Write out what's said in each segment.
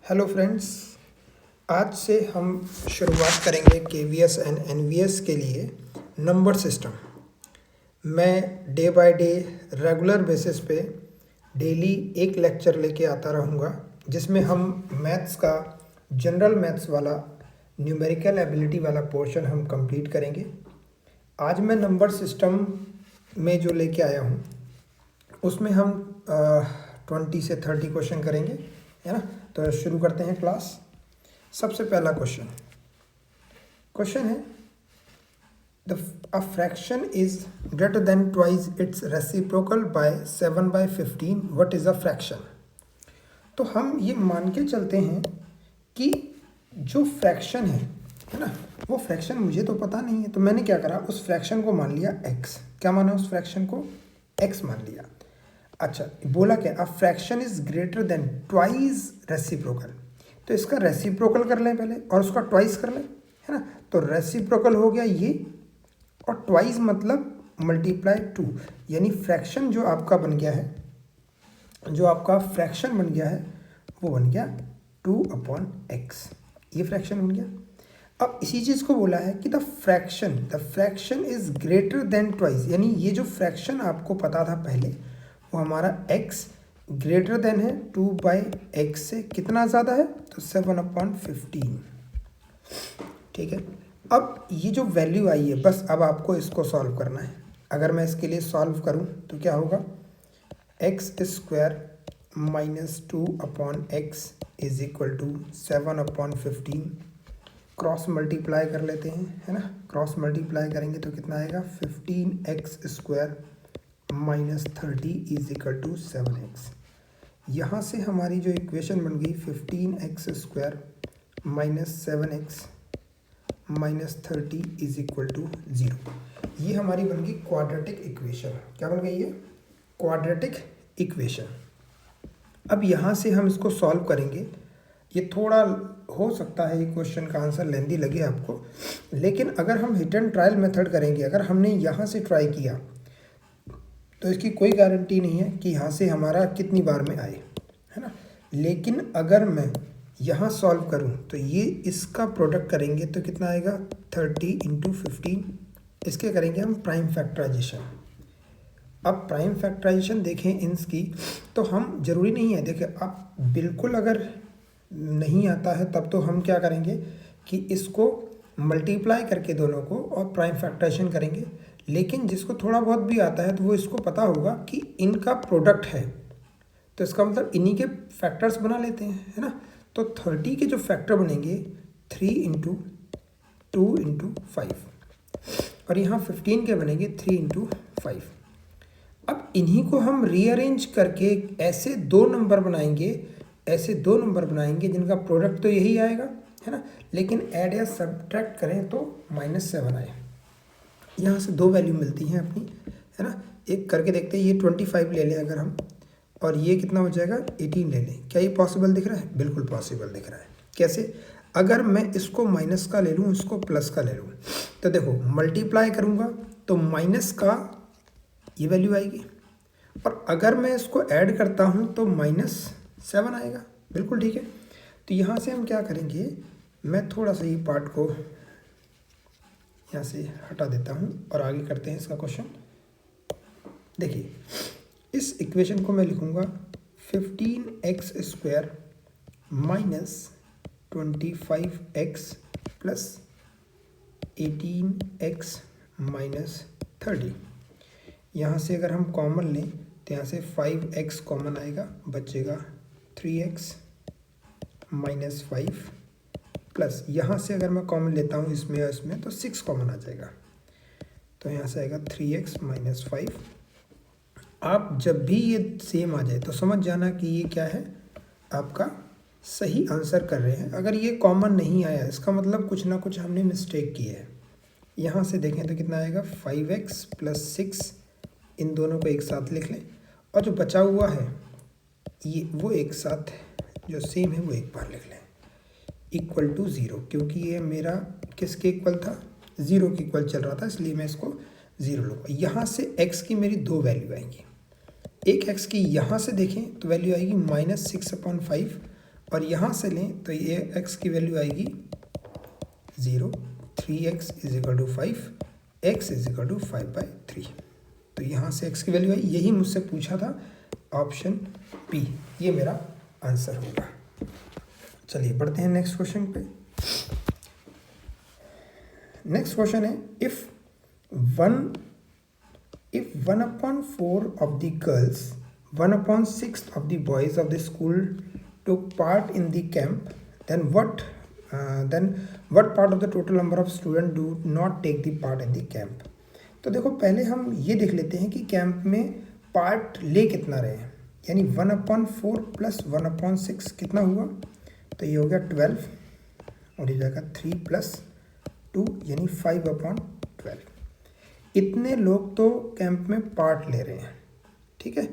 Hello friends, आज से हम शुरुआत करेंगे केवीएस एंड एनवीएस के लिए नंबर सिस्टम। मैं day by day regular basis पे डेली एक लेक्चर लेके आता रहूँगा जिसमें हम मैथ्स का जनरल मैथ्स वाला न्यूमेरिकल एबिलिटी वाला पोर्शन हम कंप्लीट करेंगे। आज मैं नंबर सिस्टम में जो लेके आया हूँ उसमें हम 20 से 30 क्वेश्चन करेंगे, है ना। तो शुरू करते हैं क्लास। सबसे पहला क्वेश्चन है a fraction is greater than twice its reciprocal by 7/15 what is a fraction. तो हम ये मान के चलते हैं कि जो फ्रैक्शन है ना, वो फ्रैक्शन मुझे तो पता नहीं है, तो मैंने क्या करा, उस फ्रैक्शन को मान लिया x। क्या माना, उस फ्रैक्शन को x मान लिया। अच्छा, बोला क्या, अ fraction is greater than twice reciprocal. तो इसका रेसिप्रोकल कर लें पहले और उसका ट्वाइस कर लें, है ना। तो रेसिप्रोकल हो गया ये, और ट्वाइस मतलब मल्टीप्लाई 2, यानी फ्रैक्शन जो आपका बन गया है, जो आपका फ्रैक्शन बन गया है वो बन गया 2/x। ये फ्रैक्शन बन गया। अब इसी चीज़ को बोला है कि the fraction is greater than twice, यानी ये जो फ्रैक्शन आपको पता था पहले वो हमारा x ग्रेटर देन है 2/x से कितना ज़्यादा है, तो 7/15। ठीक है। अब ये जो वैल्यू आई है, बस अब आपको इसको सॉल्व करना है। अगर मैं इसके लिए सॉल्व करूं तो क्या होगा, x² minus 2/x is equal to 7/15। Cross multiply कर लेते हैं, है ना। क्रॉस मल्टीप्लाई करेंगे तो कितना आएगा, 15x² minus 30 is equal to 7x। यहाँ से हमारी जो इक्वेशन बन गई 15x² minus 7x minus 30 is equal to 0। ये हमारी बन गई क्वाड्रेटिक इक्वेशन। क्या बन गई है, क्वाड्रेटिक इक्वेशन। अब यहाँ से हम इसको सॉल्व करेंगे। ये थोड़ा हो सकता है ये क्वेश्चन का आंसर लेंदी लगे आपको, लेकिन अगर हम हिट एंड ट्रायल मेथड करेंगे, अगर हमने यहाँ से ट्राई किया तो इसकी कोई गारंटी नहीं है कि यहाँ से हमारा कितनी बार में आए, है ना। लेकिन अगर मैं यहाँ सॉल्व करूँ तो ये इसका प्रोडक्ट करेंगे तो कितना आएगा, 30 × 15। इसके करेंगे हम प्राइम फैक्टराइजेशन। अब प्राइम फैक्टराइजेशन देखें इनकी, तो हम ज़रूरी नहीं है, देखिए आप बिल्कुल अगर नहीं आता है तब तो हम क्या करेंगे कि इसको मल्टीप्लाई करके दोनों को और प्राइम फैक्टराइजेशन करेंगे। लेकिन जिसको थोड़ा बहुत भी आता है तो वो इसको पता होगा कि इनका प्रोडक्ट है, तो इसका मतलब इन्हीं के फैक्टर्स बना लेते हैं, है ना। तो 30 के जो फैक्टर बनेंगे 3 × 2 × 5, और यहाँ 15 के बनेंगे 3 × 5। अब इन्हीं को हम रीअरेंज करके ऐसे दो नंबर बनाएंगे जिनका प्रोडक्ट तो यही आएगा, है ना। लेकिन ऐड या सब्ट्रैक्ट करें तो -7 आए। यहाँ से दो वैल्यू मिलती हैं अपनी, है ना। एक करके देखते हैं, ये 25 ले लें अगर हम, और ये कितना हो जाएगा 18 ले लें। क्या ये पॉसिबल दिख रहा है, बिल्कुल पॉसिबल दिख रहा है। कैसे, अगर मैं इसको माइनस का ले लूँ, इसको प्लस का ले लूँ, तो देखो मल्टीप्लाई करूँगा तो माइनस का ये वैल्यू आएगी, और अगर मैं इसको ऐड करता हूँ तो -7 आएगा। बिल्कुल ठीक है। तो यहाँ से हम क्या करेंगे, मैं थोड़ा सा ये पार्ट को यहाँ से हटा देता हूँ और आगे करते हैं इसका क्वेश्चन। देखिए इस इक्वेशन को मैं लिखूँगा 15x² minus 25x plus 18x minus 30। यहाँ से अगर हम कॉमन लें तो यहाँ से 5x कॉमन आएगा, बचेगा 3x माइनस 5 प्लस, यहाँ से अगर मैं कॉमन लेता हूँ इसमें और इसमें तो 6 कॉमन आ जाएगा, तो यहाँ से आएगा 3x माइनस 5। आप जब भी ये सेम आ जाए तो समझ जाना कि ये क्या है, आपका सही आंसर कर रहे हैं। अगर ये कॉमन नहीं आया इसका मतलब कुछ ना कुछ हमने मिस्टेक की है। यहाँ से देखें तो कितना आएगा, 5x प्लस 6, इन दोनों को एक साथ लिख लें, और जो बचा हुआ है ये वो एक साथ जो सेम है वो एक बार लिख लें, इक्वल टू 0, क्योंकि ये मेरा किसके इक्वल था, 0 के इक्वल चल रहा था, इसलिए मैं इसको 0 लूँगा। यहाँ से x की मेरी दो वैल्यू आएंगी। एक x की यहाँ से देखें तो वैल्यू आएगी -6/5, और यहाँ से लें तो ये x की वैल्यू आएगी 0, 3x is equal to 5, x is equal to 5/3। तो यहाँ से x की वैल्यू आई, यही मुझसे पूछा था, ऑप्शन बी ये मेरा आंसर होगा। चलिए बढ़ते हैं नेक्स्ट क्वेश्चन पे। नेक्स्ट क्वेश्चन है, if 1/4 of the girls, 1/6 of the boys of the school took part in the camp, then what part of the total number of students do not take the part in the camp? तो देखो पहले हम ये देख लेते हैं कि camp में पार्ट ले कितना रहे हैं, यानी 1/4 प्लस 1/6 कितना हुआ, तो ये हो गया 12 और ये जाएगा 3 + 2 यानी 5/12। इतने लोग तो कैंप में पार्ट ले रहे हैं, ठीक है।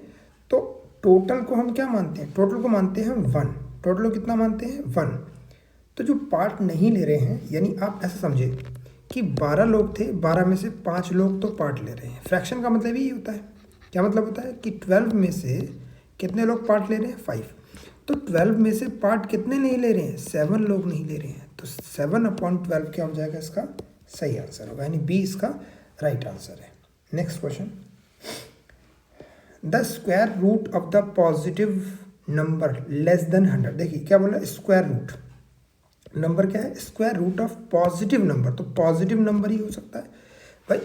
तो टोटल को हम क्या मानते हैं, टोटल को मानते हैं 1, टोटल को कितना मानते हैं 1। तो जो पार्ट नहीं ले रहे हैं, यानी आप ऐसा समझे कि 12 लोग थे, 12 में से 5 लोग तो पार्ट ले रहे हैं। फ्रैक्शन का मतलब ये होता है, क्या मतलब होता है कि 12 में से कितने लोग पार्ट ले रहे हैं 5। तो 12 में से पार्ट कितने नहीं ले रहे हैं, 7 लोग नहीं ले रहे हैं। तो 7/12 क्या हो जाएगा, इसका सही आंसर होगा, यानी बी इसका राइट आंसर है। Next question, the square root of the positive number less than 100। देखिए क्या बोला, स्क्वायर रूट, नंबर क्या है, square root of positive number, तो पॉजिटिव नंबर ही हो सकता है भाई।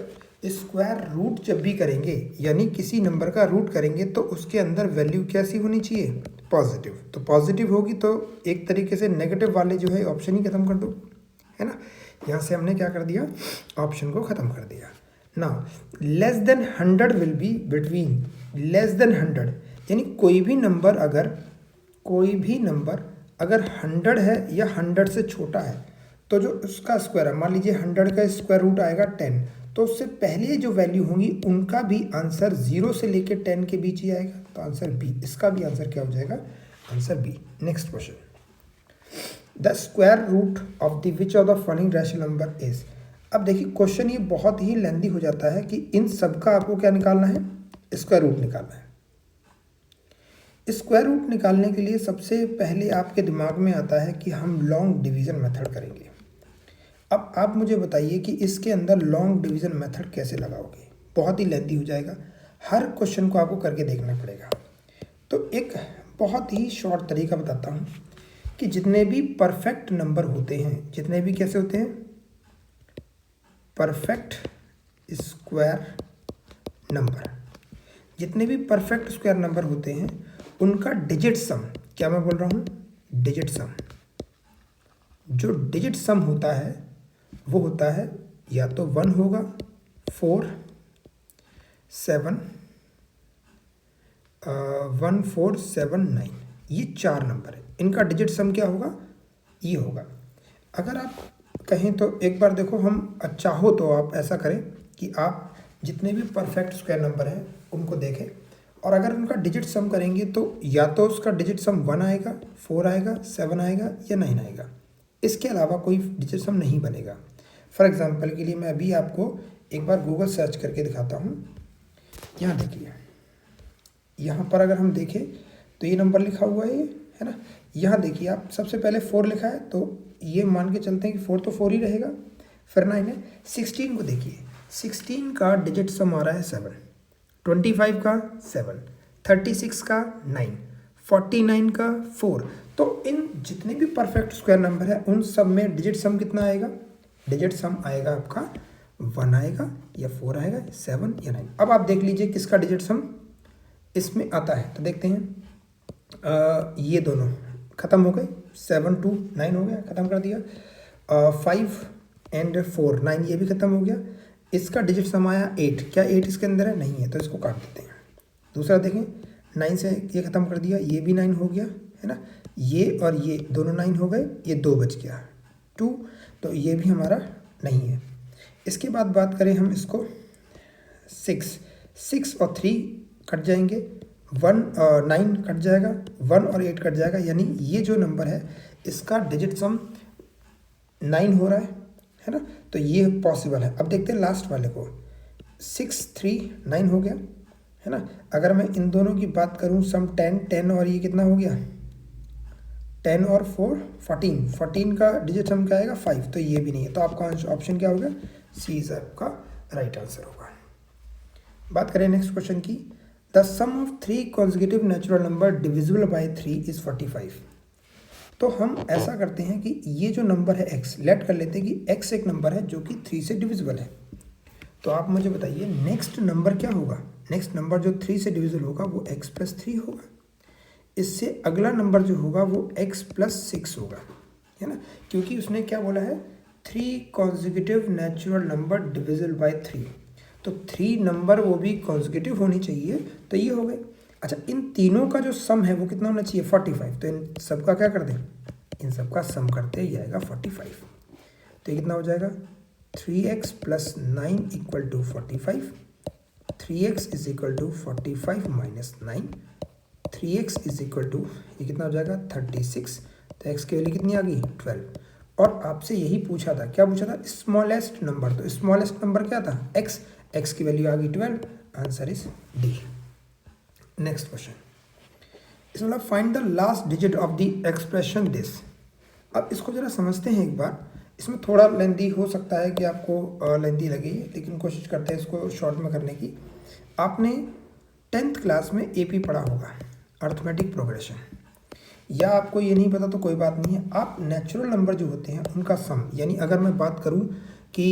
स्क्वायर रूट जब भी करेंगे, यानी किसी नंबर का रूट करेंगे, तो उसके अंदर वैल्यू कैसी होनी चाहिए, पॉजिटिव। तो पॉजिटिव होगी तो एक तरीके से नेगेटिव वाले जो है ऑप्शन ही खत्म कर दो, है ना। यहाँ से हमने क्या कर दिया, ऑप्शन को ख़त्म कर दिया। Now less than 100 will be between less than 100, यानी कोई भी नंबर अगर 100 है या 100 से छोटा है, तो जो उसका स्क्वायर है, मान लीजिए 100 का स्क्वायर रूट आएगा 10, तो उससे पहले जो वैल्यू होंगी उनका भी आंसर 0 से लेकर 10 के बीच ही आएगा। तो आंसर बी, इसका भी आंसर क्या हो जाएगा, answer B. Next question, the square root of the which of the following rational number is. अब देखिए क्वेश्चन ये बहुत ही लेंदी हो जाता है कि इन सब का आपको क्या निकालना है, स्क्वायर रूट निकालना है। स्क्वायर रूट निकालने के लिए सबसे पहले आपके दिमाग में आता है कि हम लॉन्ग डिवीज़न मेथड करेंगे। अब आप मुझे बताइए कि इसके अंदर लॉन्ग डिवीज़न मेथड कैसे लगाओगे, बहुत ही लेंदी हो जाएगा, हर क्वेश्चन को आपको करके देखना पड़ेगा। तो एक बहुत ही शॉर्ट तरीका बताता हूँ कि जितने भी परफेक्ट नंबर होते हैं, जितने भी कैसे होते हैं, परफेक्ट स्क्वायर नंबर, जितने भी परफेक्ट स्क्वायर नंबर होते हैं उनका डिजिट सम, क्या मैं बोल रहा हूँ, डिजिट सम, जो डिजिट सम होता है वो होता है या तो 1 होगा, 4, 7, 1, 4, 7, 9, ये 4 नंबर है, इनका डिजिट सम क्या होगा, ये होगा। अगर आप कहें तो एक बार देखो, हम चाहो तो आप ऐसा करें कि आप जितने भी परफेक्ट स्क्वायर नंबर हैं उनको देखें, और अगर उनका डिजिट सम करेंगे तो या तो उसका डिजिट सम 1 आएगा, 4 आएगा, 7 आएगा या 9 आएगा, इसके अलावा कोई डिजिट सम नहीं बनेगा। फॉर एग्जांपल के लिए मैं अभी आपको एक बार गूगल सर्च करके दिखाता हूँ। यहाँ देखिए, यहाँ पर अगर हम देखें तो ये नंबर लिखा हुआ है, है ना। यहाँ देखिए आप, सबसे पहले 4 लिखा है, तो ये मान के चलते हैं कि 4 तो 4 ही रहेगा, फिर 9 है। 16 को देखिए, 16 का डिजिट सम आ रहा है 7, 25 का 7, 36 का 9, 49 का 4। तो इन जितने भी परफेक्ट स्क्वायर नंबर है उन सब में डिजिट सम कितना आएगा, डिजिट सम आएगा आपका 1 आएगा या 4 आएगा, 7 या 9। अब आप देख लीजिए किसका डिजिट सम इसमें आता है, तो देखते हैं। ये दोनों ख़त्म हो गए, 7 2 9 हो गया, ख़त्म कर दिया। 5 और 4 9, ये भी ख़त्म हो गया। इसका डिजिट सम आया 8, क्या 8 इसके अंदर है, नहीं है, तो इसको काट देते हैं। दूसरा देखें, 9 से ये ख़त्म कर दिया, ये भी 9 हो गया, है ना। ये और ये दोनों 9 हो गए, ये 2 बच गया 2, तो ये भी हमारा नहीं है। इसके बाद बात करें हम इसको, 6 और 3 कट जाएंगे, 9 कट जाएगा, 1 और 8 कट जाएगा, यानी ये जो नंबर है इसका डिजिट सम 9 हो रहा है ना। तो ये पॉसिबल है। अब देखते हैं लास्ट वाले को, 6 3 9 हो गया, है ना। अगर मैं इन दोनों की बात करूं, सम 10 10 और ये कितना हो गया 10 और 4 14, 14 का डिजिट सम क्या आएगा 5, तो ये भी नहीं है। तो आपका ऑप्शन क्या होगा, सी इज आपका राइट आंसर होगा। बात करें नेक्स्ट क्वेश्चन की, the sum of 3 consecutive natural number divisible by 3 is 45। तो हम ऐसा करते हैं कि ये जो नंबर है x, लेट कर लेते हैं कि x एक नंबर है जो कि 3 से डिविजिबल है। तो आप मुझे बताइए नेक्स्ट नंबर क्या होगा, नेक्स्ट नंबर जो 3 से डिविजिबल होगा वो x + 3 होगा। इससे अगला नंबर जो होगा वो x + 6 होगा, है ना, क्योंकि उसने क्या बोला है 3 consecutive natural number divisible by 3, तो 3 नंबर वो भी कॉन्जिक्यूटिव होनी चाहिए, तो ये हो गए। अच्छा, इन तीनों का जो सम है वो कितना होना चाहिए 45, तो इन सबका क्या कर दें, इन सबका सम करते ही आएगा 45। तो ये कितना हो जाएगा 3x + 9 = 45, 3x = 45 - 9, 3x = ये कितना हो जाएगा 36, तो x की वैल्यू कितनी आ गई 12। और आपसे यही पूछा था, क्या पूछा था, स्मॉलेस्ट नंबर, तो स्मॉलेस्ट नंबर क्या था x की वैल्यू आ गई 12, answer is D. Next question, इसमें मतलब find the last digit of the expression this. अब इसको जरा समझते हैं एक बार, इसमें थोड़ा लेंथी हो सकता है कि आपको लेंथी लगे, लेकिन कोशिश करते हैं इसको शॉर्ट में करने की। आपने 10th क्लास में एपी पढ़ा होगा, अर्थमेटिक प्रोग्रेशन, या आपको ये नहीं पता तो कोई बात नहीं है, आप नेचुरल नंबर जो होते हैं उनका सम, यानी अगर मैं बात करूं कि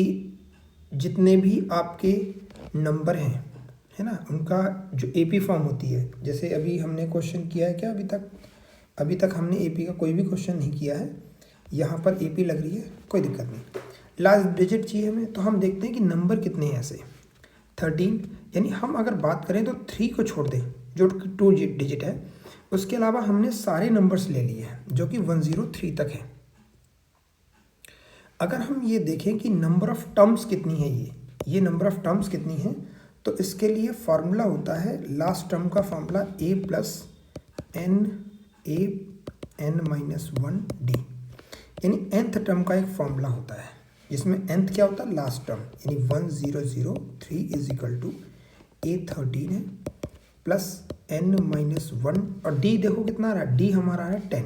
जितने भी आपके नंबर हैं, है ना, उनका जो एपी फॉर्म होती है, जैसे अभी हमने क्वेश्चन किया है क्या, अभी तक हमने एपी का कोई भी क्वेश्चन नहीं किया है, यहाँ पर एपी लग रही है, कोई दिक्कत नहीं, लास्ट डिजिट चाहिए हमें, तो हम देखते हैं कि नंबर कितने हैं ऐसे 13, यानी हम अगर बात करें तो 3 को छोड़ दें जो 2 डिजिट है, उसके अलावा हमने सारे नंबर्स ले लिए हैं जो कि 103 तक है। अगर हम ये देखें कि नंबर ऑफ टर्म्स कितनी है, ये नंबर ऑफ टर्म्स कितनी है, तो इसके लिए फार्मूला होता है लास्ट टर्म का फार्मूला a + n(a)(n-1) यानी nth टर्म का एक फार्मूला होता है जिसमें nth क्या होता है लास्ट टर्म, यानी 1003 = a13 है प्लस n-1, और d देखो कितना आ रहा है, d हमारा है 10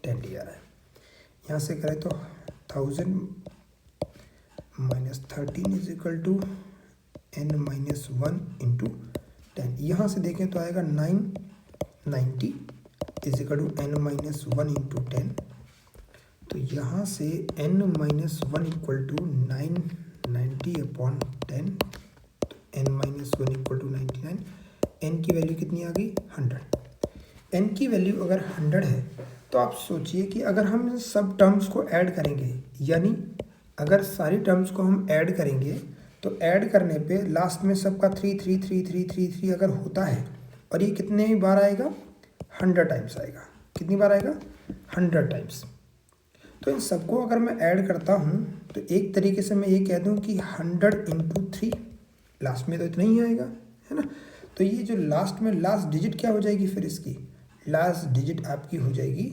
d आ रहा है। यहाँ से करें तो 1000 - 13 = n-1 × 10, यहाँ से देखें तो आएगा 990 = n-1 × 10, तो यहाँ से n-1 = 990/10, तो n-1 = 99, n की वैल्यू कितनी आ गई 100। n की वैल्यू अगर 100 है तो आप सोचिए कि अगर हम सब टर्म्स को ऐड करेंगे, यानी अगर सारी टर्म्स को हम ऐड करेंगे तो ऐड करने पे लास्ट में सबका 3 3 3 3 3 3 अगर होता है, और ये कितने बार आएगा 100 टाइम्स आएगा, कितनी बार आएगा 100 टाइम्स। तो इन सबको अगर मैं ऐड करता हूँ तो एक तरीके से मैं ये कह दूँ कि 100 × 3, लास्ट में तो इतना ही आएगा, है ना। तो ये जो लास्ट में लास्ट डिजिट क्या हो जाएगी, फिर इसकी लास्ट डिजिट आपकी हो जाएगी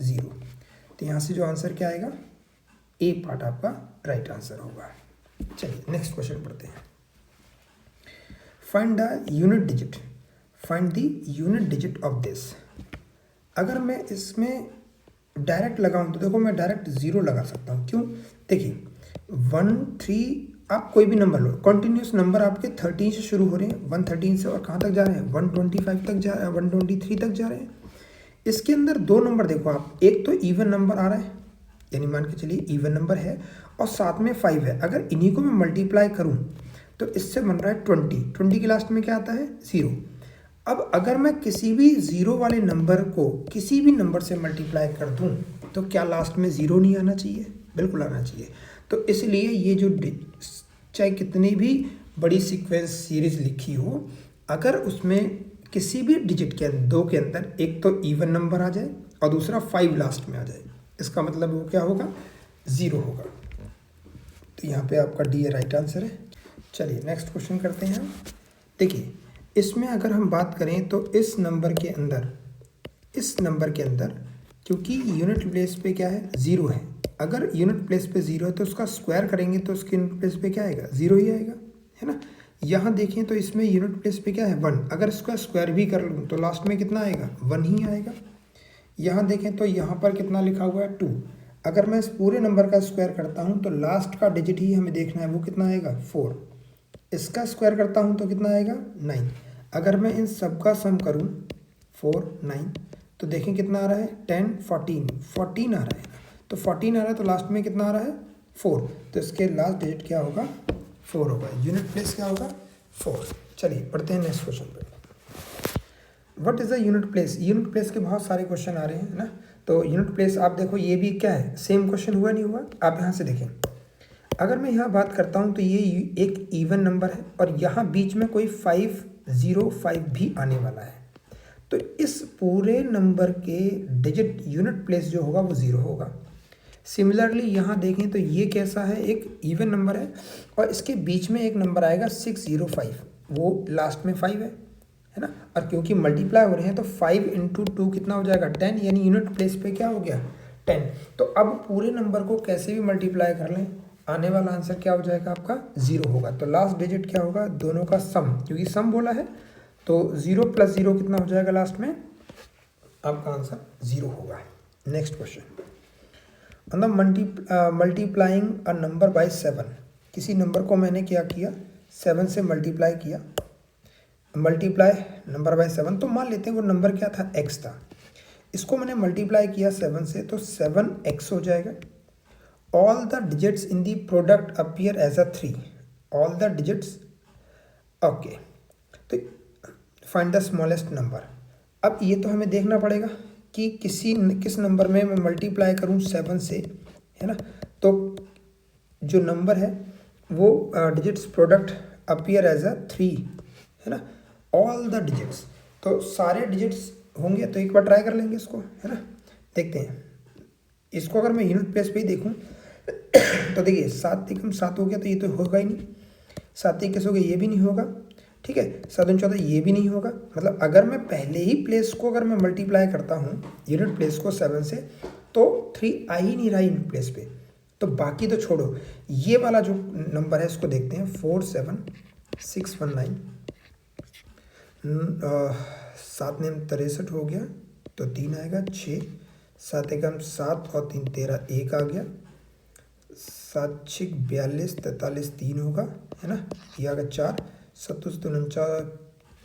0। तो यहाँ से जो आंसर क्या आएगा, ए पार्ट आपका राइट आंसर होगा। चलिए नेक्स्ट क्वेश्चन पढ़ते हैं। Find the unit digit, find the unit digit of this. अगर मैं इसमें डायरेक्ट लगाऊं तो देखो मैं डायरेक्ट 0 लगा सकता हूं, क्यों, देखिए 1 3, आप कोई भी नंबर लो, कंटिन्यूस नंबर आपके 13 से शुरू हो रहे हैं, 113 से और कहाँ तक जा रहे हैं 125 तक जा रहे हैं, 123 तक जा रहे हैं। इसके अंदर 2 नंबर देखो आप, एक तो इवन नंबर आ रहा है, यानी मान के चलिए इवन नंबर है, और साथ में 5 है। अगर इन्हीं को मैं मल्टीप्लाई करूं तो इससे बन रहा है 20 के लास्ट में क्या आता है 0। अब अगर मैं किसी भी 0 वाले नंबर को किसी भी नंबर से मल्टीप्लाई कर दूं तो क्या लास्ट में 0 नहीं आना चाहिए, बिल्कुल आना चाहिए। तो इसलिए ये जो चाहे कितनी भी बड़ी सीक्वेंस सीरीज लिखी हो, अगर उसमें किसी भी डिजिट के अंदर 2 के अंदर एक तो इवन नंबर आ जाए और दूसरा 5 लास्ट में आ जाए, इसका मतलब वो क्या होगा 0 होगा। तो यहाँ पे आपका डी राइट आंसर है। चलिए नेक्स्ट क्वेश्चन करते हैं। देखिए इसमें अगर हम बात करें तो इस नंबर के अंदर क्योंकि यूनिट प्लेस पे क्या है 0 है, अगर यूनिट प्लेस पे 0 है तो उसका स्क्वायर करेंगे तो उसके यूनिट प्लेस पे क्या आएगा 0 ही आएगा, है ना। यहाँ देखें तो इसमें यूनिट प्लेस पे क्या है 1, अगर इसका स्क्वायर भी कर लूँ तो लास्ट में कितना आएगा 1 ही आएगा। यहाँ देखें तो यहाँ पर कितना लिखा हुआ है 2। अगर मैं इस पूरे नंबर का स्क्वायर करता हूँ तो लास्ट का डिजिट ही हमें देखना है, वो कितना आएगा 4। इसका स्क्वायर करता हूँ तो कितना आएगा 9। अगर मैं इन सब का सम करूँ 4 9 तो देखें कितना आ रहा है 10 14 आ रहा है। तो 14 आ रहा है तो लास्ट में कितना आ रहा है 4। तो इसके लास्ट डिजिट क्या होगा 4 होगा। यूनिट प्लेस क्या होगा 4। चलिए पढ़ते हैं नेक्स्ट क्वेश्चन पे। What is the unit place. Unit place के बहुत सारे क्वेश्चन आ रहे हैं ना। तो यूनिट प्लेस आप देखो ये भी क्या है, सेम क्वेश्चन हुआ नहीं हुआ। आप यहाँ से देखें, अगर मैं यहाँ बात करता हूँ तो ये एक इवन नंबर है और यहाँ बीच में कोई 505 भी आने वाला है। तो इस पूरे नंबर के डिजिट यूनिट प्लेस जो होगा वो 0 होगा। सिमिलरली यहाँ देखें तो ये कैसा है, एक इवन नंबर है और इसके बीच में एक नंबर आएगा 605, वो लास्ट में 5 है ना। और क्योंकि मल्टीप्लाई हो रहे हैं तो 5 × 2 कितना हो जाएगा 10, यानी यूनिट प्लेस पे क्या हो गया 10। तो अब पूरे नंबर को कैसे भी मल्टीप्लाई कर लें, आने वाला आंसर क्या हो जाएगा आपका 0 होगा। तो लास्ट डिजिट क्या होगा, दोनों का सम, क्योंकि सम बोला है तो 0 + 0 कितना हो जाएगा, लास्ट में आपका आंसर 0 होगा। Next question, on the multiplying a number bye 7। किसी नंबर को मैंने क्या किया 7 से मल्टीप्लाई किया, मल्टीप्लाई नंबर बाय 7। तो मान लेते हैं वो नंबर क्या था x था, इसको मैंने मल्टीप्लाई किया 7 से तो 7x हो जाएगा। All the digits in the product appear as a 3। All the digits, okay. तो फाइंड द स्मॉलेस्ट नंबर। अब ये तो हमें देखना पड़ेगा कि किस नंबर में मैं मल्टीप्लाई करूँ 7 से, है ना। तो जो नंबर है वो digits product appear as a 3, है ना। ऑल द डिजिट्स, तो सारे डिजिट्स होंगे। तो एक बार ट्राई कर लेंगे इसको, है ना। देखते हैं इसको, अगर मैं यूनिट प्लेस पे ही देखूं तो देखिए 7 × 7 हो गया, तो ये तो होगा ही नहीं। 7 × 21 हो गया, ये भी नहीं होगा, ठीक है। 7 × 14 ये भी नहीं होगा। मतलब अगर मैं पहले ही प्लेस को अगर मैं मल्टीप्लाई करता हूँ यूनिट प्लेस को 7 से तो 3 आ ही नहीं रहा यूनिट प्लेस पे। तो बाकी तो छोड़ो, ये वाला जो नंबर है इसको देखते हैं 47619। 7 ने 63 हो गया तो 3 आएगा, 6 7 × 7 और 3 13, 1 आ गया। 7 6 42 43, 3 होगा, है ना। ये आ गया 4 7 49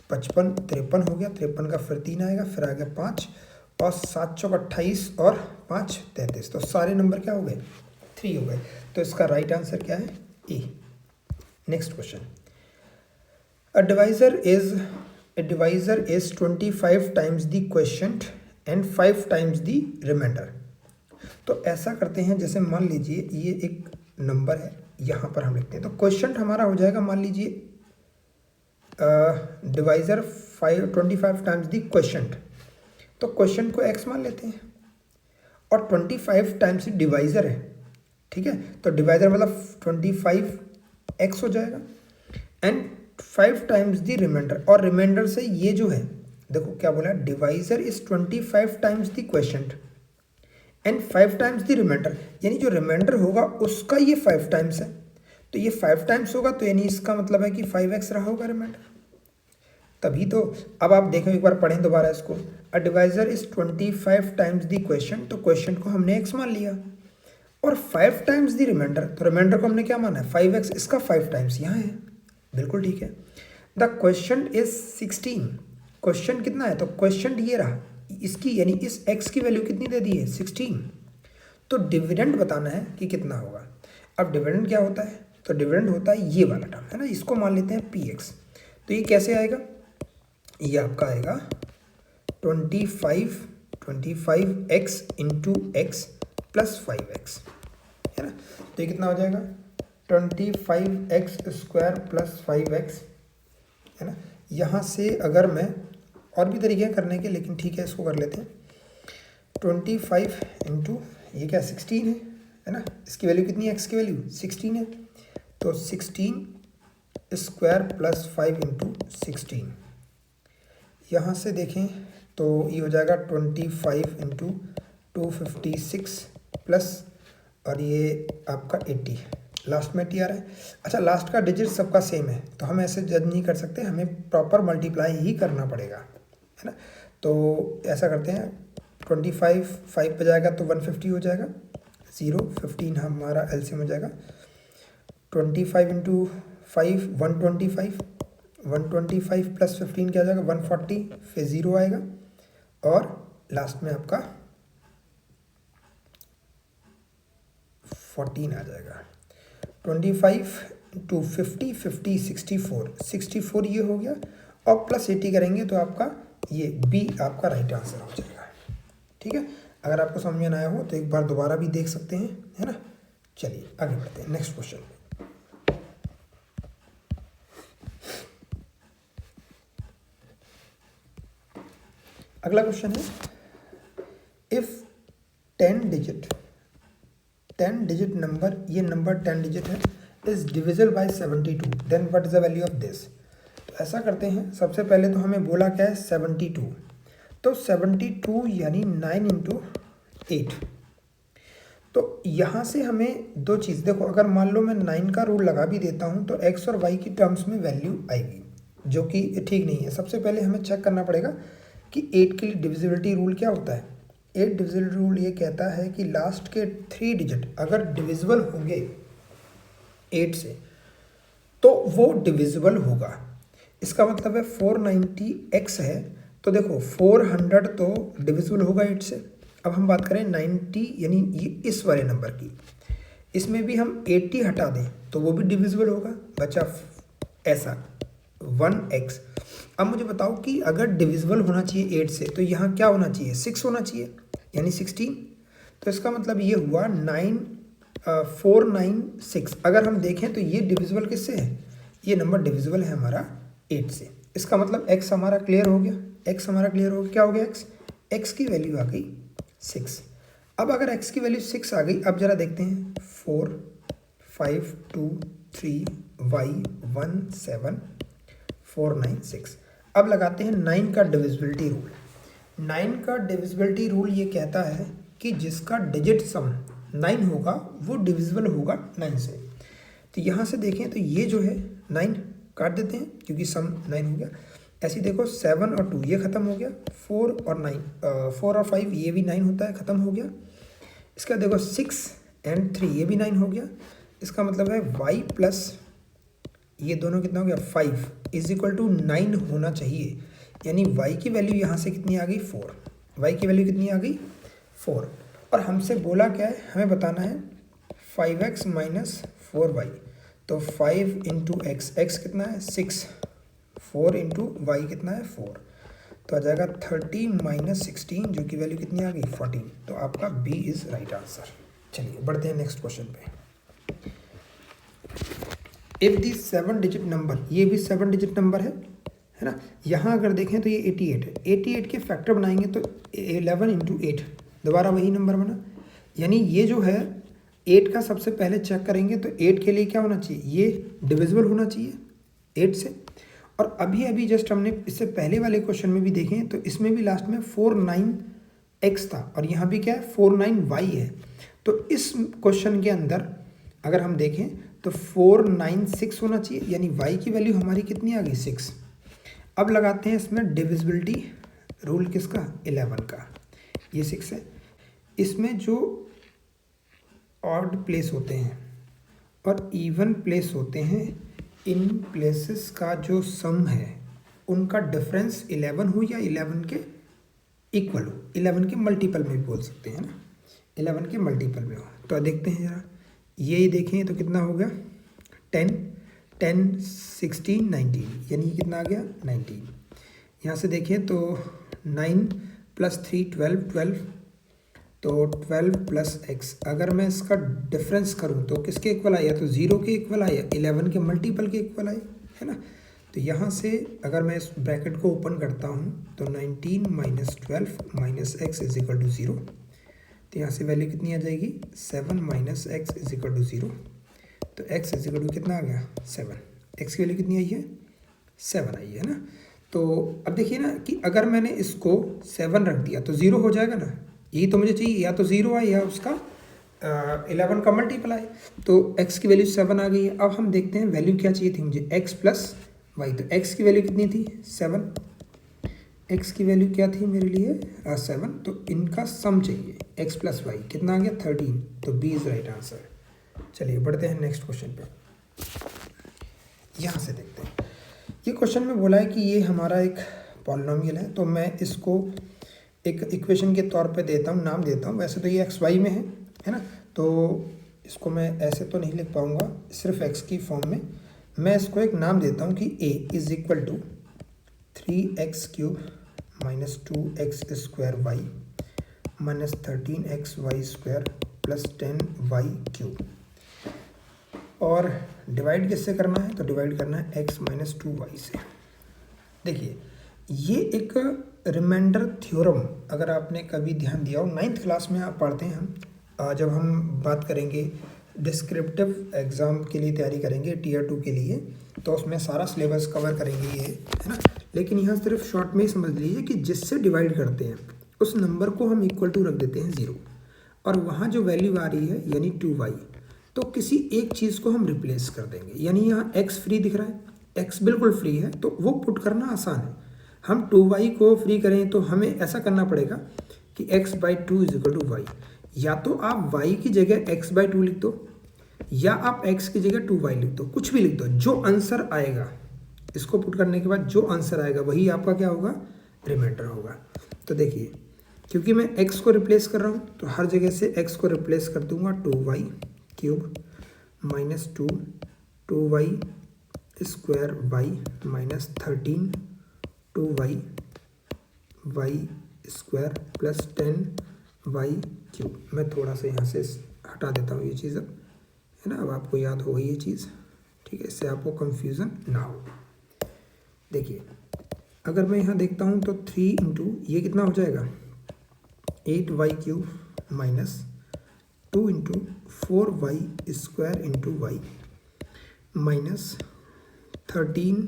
55 53 हो गया, 53 का फिर 3 आएगा, फिर आ गया 5 और 7 चौक 28 और 5 33। तो सारे नंबर क्या हो गए 3 हो गए। तो इसका राइट आंसर क्या है A. Next question, A divisor is 25 times the quotient and 5 times the remainder। तो ऐसा करते हैं, जैसे मान लीजिए ये एक नंबर है, यहाँ पर हम लिखते हैं। तो क्वेश्चन हमारा हो जाएगा, मान लीजिए डिवाइजर 25 टाइम्स दी क्वेश्चन। तो क्वेश्चन को x मान लेते हैं और 25 टाइम्स डिवाइजर है, ठीक है। तो डिवाइजर मतलब 25x हो जाएगा एंड 5 टाइम्स दी रिमाइंडर। और रिमाइंडर से ये जो है, देखो क्या बोला, divisor is 25 times the question and 5 times the remainder, यानी जो रिमाइंडर होगा उसका ये 5 टाइम्स है। तो ये 5 टाइम्स होगा, तो यानी इसका मतलब है कि 5x रहा होगा रिमाइंडर, तभी तो। अब आप देखो, एक बार पढ़ें दोबारा इसको। अ divisor is 25 times the question, तो क्वेश्चन को हमने x मान लिया और 5 टाइम्स दी रिमाइंडर, तो रिमाइंडर को हमने क्या माना है 5x, इसका 5 टाइम्स यहाँ है, बिल्कुल ठीक है। The question is 16। क्वेश्चन कितना है, तो क्वेश्चन ये रहा, इसकी यानी इस x की वैल्यू कितनी दे दी है 16। तो डिविडेंड बताना है कि कितना होगा। अब डिविडेंड क्या होता है, तो डिविडेंड होता है ये वाला टर्म, है ना। इसको मान लेते हैं px। तो ये कैसे आएगा, ये आपका आएगा 25x into x plus 5x, है ना। तो ये कितना हो जाएगा 25x² प्लस 5x, है ना। यहाँ से अगर मैं, और भी तरीके हैं करने के, लेकिन ठीक है इसको कर लेते हैं। 25 इंटू ये क्या 16 है ना। इसकी वैल्यू कितनी है, x की वैल्यू 16 है, तो 16² प्लस 5 इंटू 16। यहाँ से देखें तो ये हो जाएगा 25 इंटू 256 प्लस, और ये आपका 80, लास्ट में टी आ रहा है। अच्छा, लास्ट का डिजिट सबका सेम है, तो हम ऐसे जज नहीं कर सकते, हमें प्रॉपर मल्टीप्लाई ही करना पड़ेगा, है ना। तो ऐसा करते हैं 25 5 पे जाएगा तो 150 हो जाएगा, 0 15 हमारा एलसीएम हो जाएगा। 25 इंटू 5 125, 125 प्लस 15 क्या आ जाएगा 140, फिर 0 आएगा और लास्ट में आपका 14 आ जाएगा। 25 टू 50 50 64 64 ये हो गया और प्लस 80 करेंगे तो आपका ये बी आपका राइट आंसर हो जाएगा। ठीक है, अगर आपको समझ में ना आया हो तो एक बार दोबारा भी देख सकते हैं, है ना। चलिए आगे बढ़ते हैं नेक्स्ट क्वेश्चन। अगला क्वेश्चन है, इफ 10 डिजिट नंबर, ये नंबर 10 डिजिट है, is divisible by 72, then what is the value of this. तो ऐसा करते हैं, सबसे पहले तो हमें बोला क्या है 72, तो 72 यानी 9 इंटू 8। तो यहाँ से हमें दो चीज़ देखो, अगर मान लो मैं 9 का रूल लगा भी देता हूँ तो x और y की टर्म्स में वैल्यू आएगी, जो कि ठीक नहीं है। सबसे पहले हमें चेक करना पड़ेगा कि 8 के लिए डिविजिबिलिटी रूल क्या होता है। 8 डिविजिबिलिटी रूल ये कहता है कि लास्ट के 3 डिजिट अगर डिविजिबल होंगे 8 से तो वो डिविजिबल होगा। इसका मतलब है 490x है, तो देखो 400 तो डिविजिबल होगा 8 से। अब हम बात करें 90 यानी ये इस वाले नंबर की, इसमें भी हम 80 हटा दें तो वो भी डिविजिबल होगा, बचा ऐसा 1x। अब मुझे बताओ कि अगर डिविजिबल होना चाहिए 8 से तो यहाँ क्या होना चाहिए 6 होना चाहिए, यानी 16। तो इसका मतलब ये हुआ 496। अगर हम देखें तो ये डिविजिबल किससे है, ये नंबर डिविजिबल है हमारा 8 से। इसका मतलब x हमारा क्लियर हो गया, x हमारा क्लियर हो गया। क्या हो गया x की वैल्यू आ गई 6। अब अगर x की वैल्यू 6 आ गई, अब जरा देखते हैं 4 5 2 3 y 1 7 4 9 6। अब लगाते हैं 9 का डिविजिबिलिटी रूल। 9 का डिविजिबिलिटी रूल ये कहता है कि जिसका डिजिट सम 9 होगा वो डिविजिबल होगा 9 से। तो यहाँ से देखें तो ये जो है 9 काट देते हैं क्योंकि सम 9 हो गया। ऐसे देखो 7 और 2 ये ख़त्म हो गया, 4 और 5 ये भी 9 होता है, ख़त्म हो गया। इसका देखो 6 एंड 3 ये भी 9 हो गया। इसका मतलब है y प्लस ये दोनों कितना हो गया 5 इज इक्वल टू 9 होना चाहिए, यानी y की वैल्यू यहाँ से कितनी आ गई 4। y की वैल्यू कितनी आ गई 4। और हमसे बोला क्या है, हमें बताना है 5x माइनस 4y। तो 5 इंटू x कितना है 6, 4 इंटू वाई कितना है 4, तो आ जाएगा 30 माइनस 16 जो कि वैल्यू कितनी आ गई 14। तो आपका बी इज़ राइट आंसर। चलिए बढ़ते हैं नेक्स्ट क्वेश्चन पे। इफ़ दी 7 डिजिट नंबर, ये भी 7 डिजिट नंबर है ना। यहाँ अगर देखें तो ये 88 है, 88 के फैक्टर बनाएंगे तो 11 इंटू 8 दोबारा वही नंबर बना, यानी ये जो है 8 का सबसे पहले चेक करेंगे तो 8 के लिए क्या होना चाहिए, ये डिविजिबल होना चाहिए 8 से। और अभी अभी जस्ट हमने इससे पहले वाले क्वेश्चन में भी देखें तो इसमें भी लास्ट में 49x था और यहाँ भी क्या है 49y है। तो इस क्वेश्चन के अंदर अगर हम देखें तो 496 होना चाहिए, यानी y की वैल्यू हमारी कितनी आ गई 6। अब लगाते हैं इसमें डिविजिबिलिटी रूल किसका 11 का, ये 6 है। इसमें जो ऑड प्लेस होते हैं और इवन प्लेस होते हैं, इन प्लेसेस का जो सम है उनका डिफरेंस 11 हो या 11 के इक्वल हो, 11 के मल्टीपल में भी बोल सकते हैं ना, 11 के मल्टीपल में हो। तो देखते हैं ज़रा, ये देखें तो कितना हो गया 10 16 19, यानी कितना आ गया 19। यहाँ से देखें तो 9 प्लस 3 12, तो 12 प्लस x। अगर मैं इसका डिफरेंस करूँ तो किसके इक्वल आया, तो 0 के इक्वल आया, 11 के मल्टीपल के इक्वल आया, है ना। तो यहाँ से अगर मैं इस ब्रैकेट को ओपन करता हूँ तो 19 minus 12 minus x is equal to 0। तो यहाँ से वैल्यू कितनी आ जाएगी 7 minus x is equal to 0। तो x इज इक्वल टू कितना आ गया 7, x की वैल्यू कितनी आई है 7 आई है ना। तो अब देखिए ना कि अगर मैंने इसको 7 रख दिया तो 0 हो जाएगा ना, यही तो मुझे चाहिए, या तो 0 आए या उसका 11 का मल्टीपल आए। तो x की वैल्यू 7 आ गई है। अब हम देखते हैं वैल्यू क्या चाहिए थी मुझे, x प्लस वाई। तो x की वैल्यू कितनी थी 7, x की वैल्यू क्या थी मेरे लिए 7, तो इनका सम चाहिए x प्लस वाई, कितना आ गया 13, तो b इज़ राइट आंसर। चलिए बढ़ते हैं नेक्स्ट क्वेश्चन पे। यहाँ से देखते हैं, ये क्वेश्चन में बोला है कि ये हमारा एक पॉलिनोमियल है, तो मैं इसको एक इक्वेशन के तौर पे देता हूँ, नाम देता हूँ। वैसे तो ये एक्स वाई में है ना, तो इसको मैं ऐसे तो नहीं लिख पाऊँगा सिर्फ एक्स की फॉर्म में। मैं इसको एक नाम देता हूँ कि a is equal to 3x³ minus 2x² minus 13xy² plus 10y³ और डिवाइड किससे करना है, तो डिवाइड करना है x माइनस 2y से। देखिए ये एक रिमाइंडर थ्योरम, अगर आपने कभी ध्यान दिया हो 9th क्लास में आप पढ़ते हैं हम, जब हम बात करेंगे डिस्क्रिप्टिव एग्ज़ाम के लिए तैयारी करेंगे Tier 2 के लिए, तो उसमें सारा सिलेबस कवर करेंगे ये, है ना। लेकिन यहाँ सिर्फ शॉर्ट में ही समझ लीजिए कि जिससे डिवाइड करते हैं उस नंबर को हम इक्वल टू रख देते हैं 0, और वहाँ जो वैल्यू आ रही है यानी 2y, तो किसी एक चीज़ को हम रिप्लेस कर देंगे। यानी यहाँ x फ्री दिख रहा है, x बिल्कुल फ्री है, तो वो पुट करना आसान है। हम 2y को फ्री करें तो हमें ऐसा करना पड़ेगा कि x/2 is equal to Y. या तो आप y की जगह x/2 लिख दो, या आप x की जगह 2y लिख दो, कुछ भी लिख दो। जो आंसर आएगा, इसको पुट करने के बाद जो आंसर आएगा वही आपका क्या होगा, रिमाइंडर होगा। तो देखिए क्योंकि मैं x को रिप्लेस कर रहा हूँ, तो हर जगह से x को रिप्लेस कर दूंगा 2y³ minus 2y² minus 13 2y² plus 10y³ मैं थोड़ा सा यहाँ से हटा देता हूँ ये चीज़, अब है ना, अब आपको याद हो गई ये चीज़, ठीक है, इससे आपको कंफ्यूजन ना हो। देखिए अगर मैं यहाँ देखता हूँ तो 3 इंटू ये कितना हो जाएगा 8y³ minus 2 into 4y² into y minus 13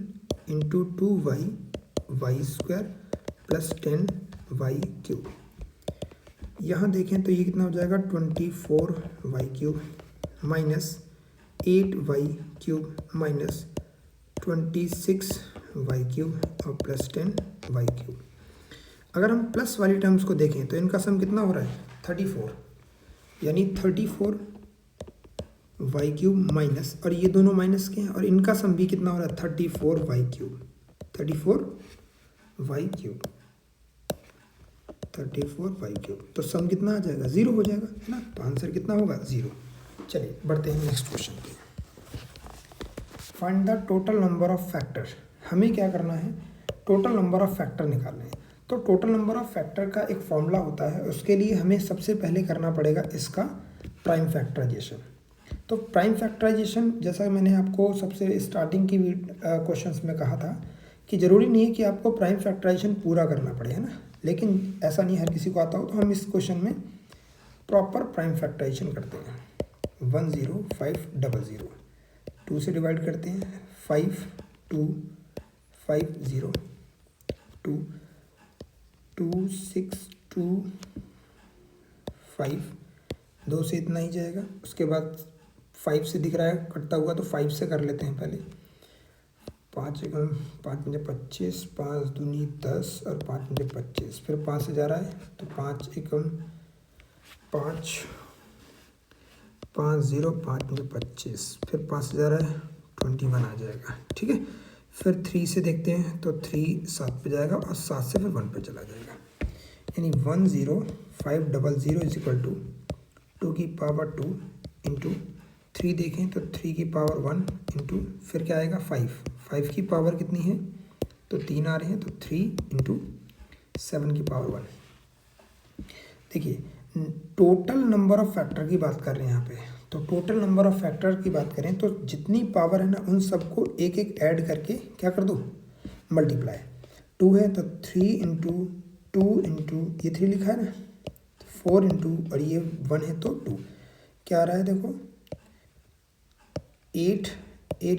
into 2y² plus 10y³। यहाँ देखें तो ये कितना हो जाएगा 24y³ minus 8y³ minus 26y³ और प्लस 10y³। अगर हम प्लस वाली टर्म्स को देखें तो इनका सम कितना हो रहा है 34, यानी 34y³ माइनस, और ये दोनों माइनस के हैं, और इनका सम भी कितना हो रहा है 34y³, 34y³, तो सम कितना आ जाएगा 0 हो जाएगा, है ना। तो आंसर कितना होगा 0। चलिए बढ़ते हैं नेक्स्ट क्वेश्चन पे। Find the total number of factor. हमें क्या करना है, टोटल नंबर ऑफ फैक्टर निकालने हैं। तो टोटल नंबर ऑफ फैक्टर का एक फॉर्मूला होता है, उसके लिए हमें सबसे पहले करना पड़ेगा इसका प्राइम फैक्टराइजेशन। तो प्राइम फैक्टराइजेशन, जैसा मैंने आपको सबसे स्टार्टिंग की क्वेश्चंस में कहा था कि ज़रूरी नहीं है कि आपको प्राइम फैक्टराइजेशन पूरा करना पड़े, है ना, लेकिन ऐसा नहीं हर किसी को आता हो, तो हम इस क्वेश्चन में प्रॉपर प्राइम फैक्टराइजेशन करते हैं। 10500 2 से डिवाइड करते हैं, 5250 2625, 2 से इतना ही जाएगा। उसके बाद 5 से दिख रहा है कटता हुआ, तो 5 से कर लेते हैं पहले। 5 एकम 5 पंजे 25, 5 दूनी 10 और 5 पंजे 25, फिर 5 से जा रहा है तो 5 एकम 5 5 0 5 पंजे 25, फिर 5 से जा रहा है 21 आ जाएगा, ठीक है। फिर 3 से देखते हैं तो 3 7 पे जाएगा और 7 से फिर 1 पे चला जाएगा, यानी 10500 इज इक्वल टू 2 की पावर 2 इंटू 3 देखें तो 3 की पावर 1 इंटू फिर क्या आएगा 5 की पावर कितनी है तो 3 आ रहे हैं, तो 3 इंटू 7 की पावर 1। देखिए टोटल नंबर ऑफ फैक्टर की बात कर रहे हैं यहाँ पे, तो टोटल नंबर ऑफ फैक्टर की बात करें तो जितनी पावर है ना उन सबको एक एक ऐड करके क्या कर दो, मल्टीप्लाई। 2 है तो 3 इंटू 2 इंटू ये 3 लिखा है ना, 4 इंटू और ये 1 है तो 2, क्या आ रहा है देखो 8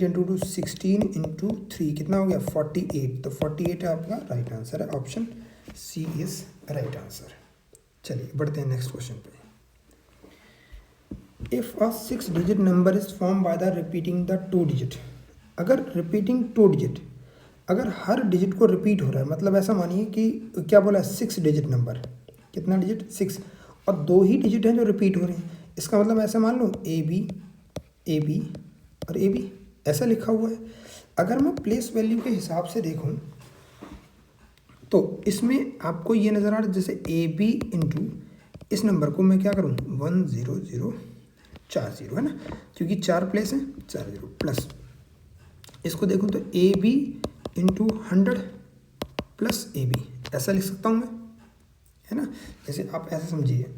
इंटू 2 16 इंटू 3 कितना हो गया 48, तो 48 आपका राइट आंसर है, option C is right answer. चलिए बढ़ते हैं नेक्स्ट क्वेश्चन पे। If a 6 digit number is form by the repeating the 2 digit, अगर रिपीटिंग 2 डिजिट अगर हर डिजिट को रिपीट हो रहा है, मतलब ऐसा मानिए कि क्या बोला है, 6 डिजिट नंबर, कितना डिजिट 6, और 2 ही डिजिट हैं जो रिपीट हो रहे हैं, इसका मतलब ऐसा मान लो ए बी और ए बी ऐसा लिखा हुआ है। अगर मैं प्लेस वैल्यू के हिसाब से देखूं तो इसमें आपको ये नज़र आ रहा है जैसे ए बी इंटू इस नंबर को मैं क्या करूं 10040 है ना, क्योंकि 4 प्लेस हैं 4 0 प्लस इसको देखूं तो A B into 100 plus A B ऐसा लिख सकता हूं मैं, है ना। जैसे आप ऐसा समझिए,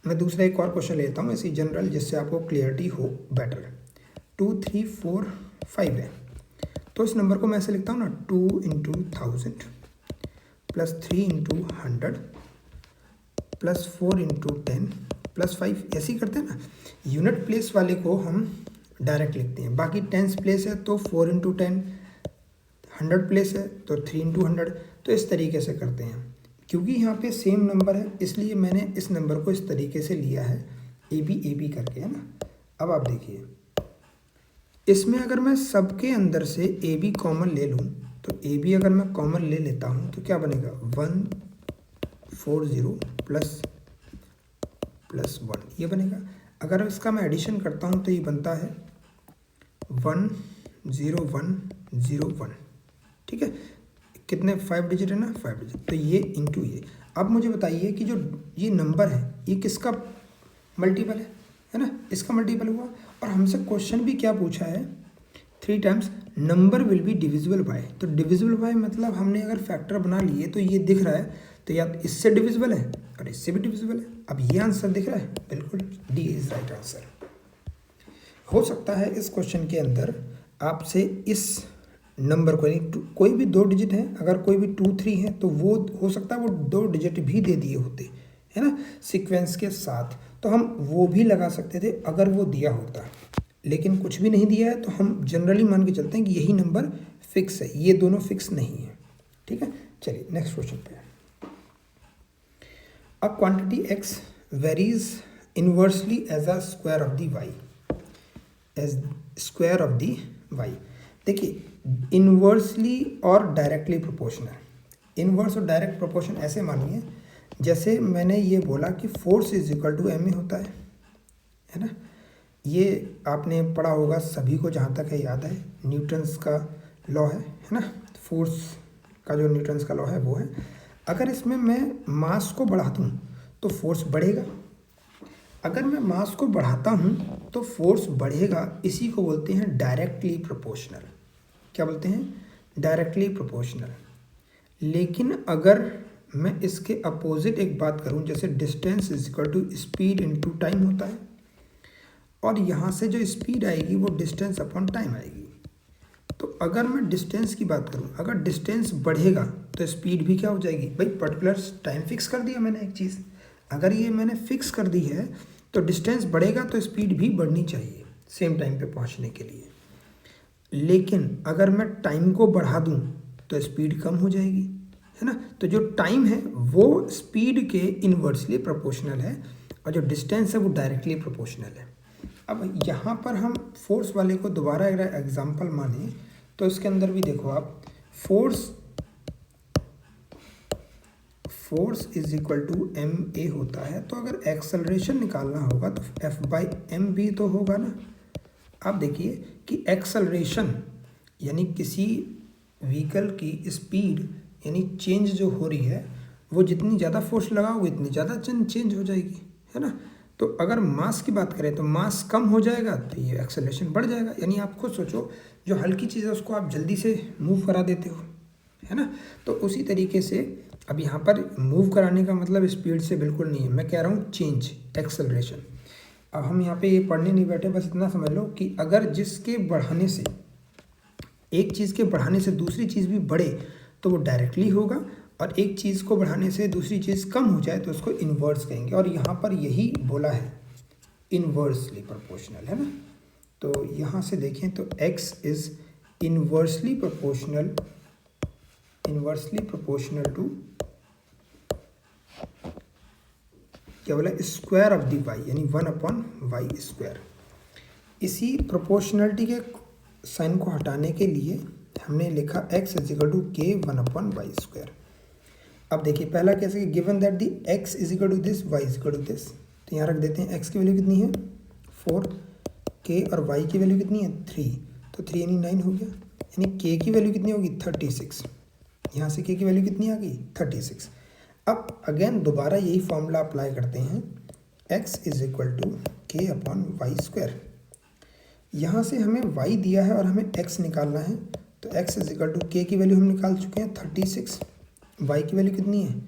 मैं दूसरा एक और क्वेश्चन लेता हूँ ऐसी जनरल, जिससे आपको क्लियरिटी हो बेटर। 2 3 4 5 है, तो इस नंबर को मैं ऐसे लिखता हूँ ना 2 into 1000 plus 3 into 100 plus 4 into 10 plus 5, ऐसे ही करते हैं ना। यूनिट प्लेस वाले को हम डायरेक्ट लिखते हैं, बाकी टेंस प्लेस है तो 4 इंटू 10, 100 प्लेस है तो 3 इंटू 100, तो इस तरीके से करते हैं। क्योंकि यहाँ पे सेम नंबर है इसलिए मैंने इस नंबर को इस तरीके से लिया है ए बी करके, है ना। अब आप देखिए, इसमें अगर मैं सबके अंदर से ए बी कॉमन ले लूँ तो ए बी अगर मैं कॉमन ले लेता हूँ तो क्या बनेगा 140 प्लस 1 ये बनेगा। अगर इसका मैं एडिशन करता हूँ तो ये बनता है 10101, ठीक है। कितने 5 डिजिट है ना, 5 डिजिट, तो ये इंटू ये। अब मुझे बताइए कि जो ये नंबर है ये किसका मल्टीपल है ना, इसका मल्टीपल हुआ। और हमसे क्वेश्चन भी क्या पूछा है, 3 times number will be divisible by, तो डिविजिबल बाय मतलब हमने अगर फैक्टर बना लिए तो ये दिख रहा है तो या इससे डिविजिबल है और इससे भी डिविजिबल है। अब ये आंसर दिख रहा है, बिल्कुल डी इज राइट आंसर। हो सकता है इस क्वेश्चन के अंदर आपसे इस नंबर को, यानी कोई भी 2 डिजिट है, अगर कोई भी 2 3 है तो वो हो सकता है वो 2 डिजिट भी दे दिए होते, है ना, सीक्वेंस के साथ, तो हम वो भी लगा सकते थे अगर वो दिया होता। लेकिन कुछ भी नहीं दिया है तो हम जनरली मान के चलते हैं कि यही नंबर फिक्स है, ये दोनों फिक्स नहीं है, ठीक है। चलिए नेक्स्ट क्वेश्चन पे। A quantity x varies inversely as a square of the y, as square of the y। देखिए, इनवर्सली और डायरेक्टली प्रोपोर्शनल, इनवर्स और डायरेक्ट प्रोपोर्शन ऐसे मानिए जैसे मैंने ये बोला कि force is equal to M A होता है ना। ये आपने पढ़ा होगा सभी को, जहाँ तक है याद है, न्यूटन्स का लॉ है ना, फोर्स का जो न्यूटन्स का लॉ है वो है। अगर इसमें मैं मास को बढ़ा दूँ तो फोर्स बढ़ेगा, अगर मैं मास को बढ़ाता हूँ तो फोर्स बढ़ेगा, इसी को बोलते हैं डायरेक्टली प्रोपोर्शनल। क्या बोलते हैं, डायरेक्टली प्रोपोर्शनल। लेकिन अगर मैं इसके अपोजिट एक बात करूँ, जैसे distance is equal to speed into time होता है, और यहाँ से जो स्पीड आएगी वो डिस्टेंस अपॉन टाइम आएगी। तो अगर मैं डिस्टेंस की बात करूँ, अगर डिस्टेंस बढ़ेगा तो स्पीड भी क्या हो जाएगी, भाई पर्टिकुलर टाइम फिक्स कर दिया मैंने एक चीज़, अगर ये मैंने फिक्स कर दी है तो डिस्टेंस बढ़ेगा तो स्पीड भी बढ़नी चाहिए सेम टाइम पे पहुँचने के लिए। लेकिन अगर मैं टाइम को बढ़ा दूँ तो स्पीड कम हो जाएगी, है ना। तो जो टाइम है वो स्पीड के इन्वर्सली प्रोपोर्शनल है और जो डिस्टेंस है वो डायरेक्टली प्रोपोर्शनल है। अब यहाँ पर हम फोर्स वाले को दोबारा अगर एग्जांपल माने तो इसके अंदर भी देखो आप, force is equal to M A होता है, तो अगर एक्सेलरेशन निकालना होगा तो एफ बाई एम भी तो होगा ना। आप देखिए कि एक्सेलरेशन यानी किसी व्हीकल की स्पीड यानी चेंज जो हो रही है वो जितनी ज़्यादा फोर्स लगाओगे इतनी ज़्यादा चेंज हो जाएगी, है ना। तो अगर मास की बात करें तो मास कम हो जाएगा तो ये एक्सेलरेशन बढ़ जाएगा। यानी आप खुद सोचो, जो हल्की चीज़ है उसको आप जल्दी से मूव करा देते हो, है ना। तो उसी तरीके से अब यहाँ पर मूव कराने का मतलब स्पीड से बिल्कुल नहीं है, मैं कह रहा हूँ चेंज, एक्सेलरेशन। अब हम यहाँ पे ये पढ़ने नहीं बैठे, बस इतना समझ लो कि अगर जिसके बढ़ाने से, एक चीज़ के बढ़ाने से दूसरी चीज़ भी बढ़े तो वो डायरेक्टली होगा, और एक चीज़ को बढ़ाने से दूसरी चीज़ कम हो जाए तो उसको इन्वर्स कहेंगे। और यहाँ पर यही बोला है, इन्वर्सली प्रोपोर्शनल, है ना। तो यहाँ से देखें तो x is inversely proportional to क्या बोला, स्क्वायर ऑफ दी y, यानी 1/y²। इसी प्रोपोर्शनलिटी के साइन को हटाने के लिए हमने लिखा x इजिकल टू के 1/y²। अब देखिए पहला कैसे, given that the x is equal to this, y is equal to this, तो यहाँ रख देते हैं। x की वैल्यू कितनी है 4, k और y की वैल्यू कितनी है 3, तो 3 यानी 9 हो गया। यानी k की वैल्यू कितनी होगी 36, यहाँ से k की वैल्यू कितनी आ गई 36। अब अगेन दोबारा यही फॉर्मूला अप्लाई करते हैं, x is equal to k/y²। यहाँ से हमें y दिया है और हमें x निकालना है, तो x is equal to k की वैल्यू हम निकाल चुके हैं 36, y की वैल्यू कितनी है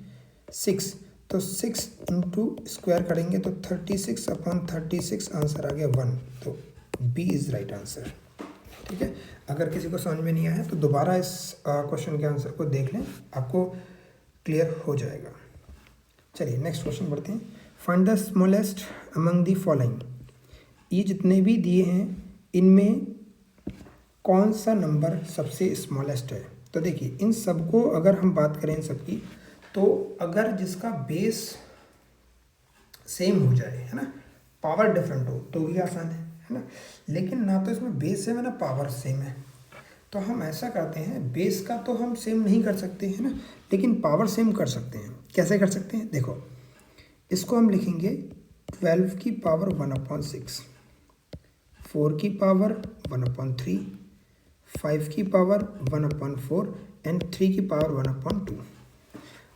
6, तो 6 इंटू स्क्वायर करेंगे तो 36/36 आंसर आ गया 1, तो बी इज़ राइट आंसर। ठीक है, अगर किसी को समझ में नहीं आया तो दोबारा इस क्वेश्चन के आंसर को देख लें, आपको क्लियर हो जाएगा। चलिए नेक्स्ट क्वेश्चन बढ़ते हैं। Find the smallest among the following. ये जितने भी दिए हैं इनमें कौन सा नंबर सबसे स्मॉलेस्ट है। तो देखिए इन सबको अगर हम बात करें इन सबकी, तो अगर जिसका बेस सेम हो जाए, है ना, पावर डिफरेंट हो तो भी आसान है ना, लेकिन ना तो इसमें बेस सेम है ना पावर सेम है, तो हम ऐसा करते हैं, बेस का तो हम सेम नहीं कर सकते हैं ना, लेकिन पावर सेम कर सकते हैं। कैसे कर सकते हैं, देखो इसको हम लिखेंगे 12 की पावर 1/6, 4 की पावर 1/3, 5 की पावर 1/4 एंड 3 की पावर 1/2।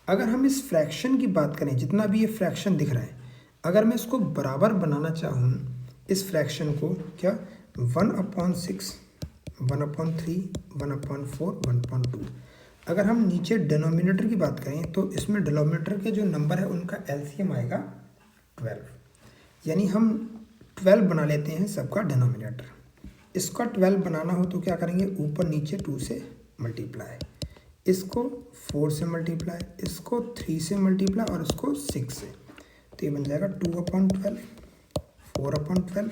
अगर हम इस फ्रैक्शन की बात करें, जितना भी ये फ्रैक्शन दिख रहा है, अगर मैं इसको बराबर बनाना चाहूँ इस फ्रैक्शन को, क्या 1/6, 1/3, 1/4, 1/2। अगर हम नीचे डिनोमिनेटर की बात करें तो इसमें डिनोमिनेटर के जो नंबर है उनका एलसीएम आएगा 12, यानी हम 12 बना लेते हैं सबका डिनोमिनेटर। इसका 12 बनाना हो तो क्या करेंगे, ऊपर नीचे 2 से मल्टीप्लाई, इसको 4 से मल्टीप्लाई, इसको 3 से मल्टीप्लाई और इसको 6 से, तो ये बन जाएगा 2/12, 4/12,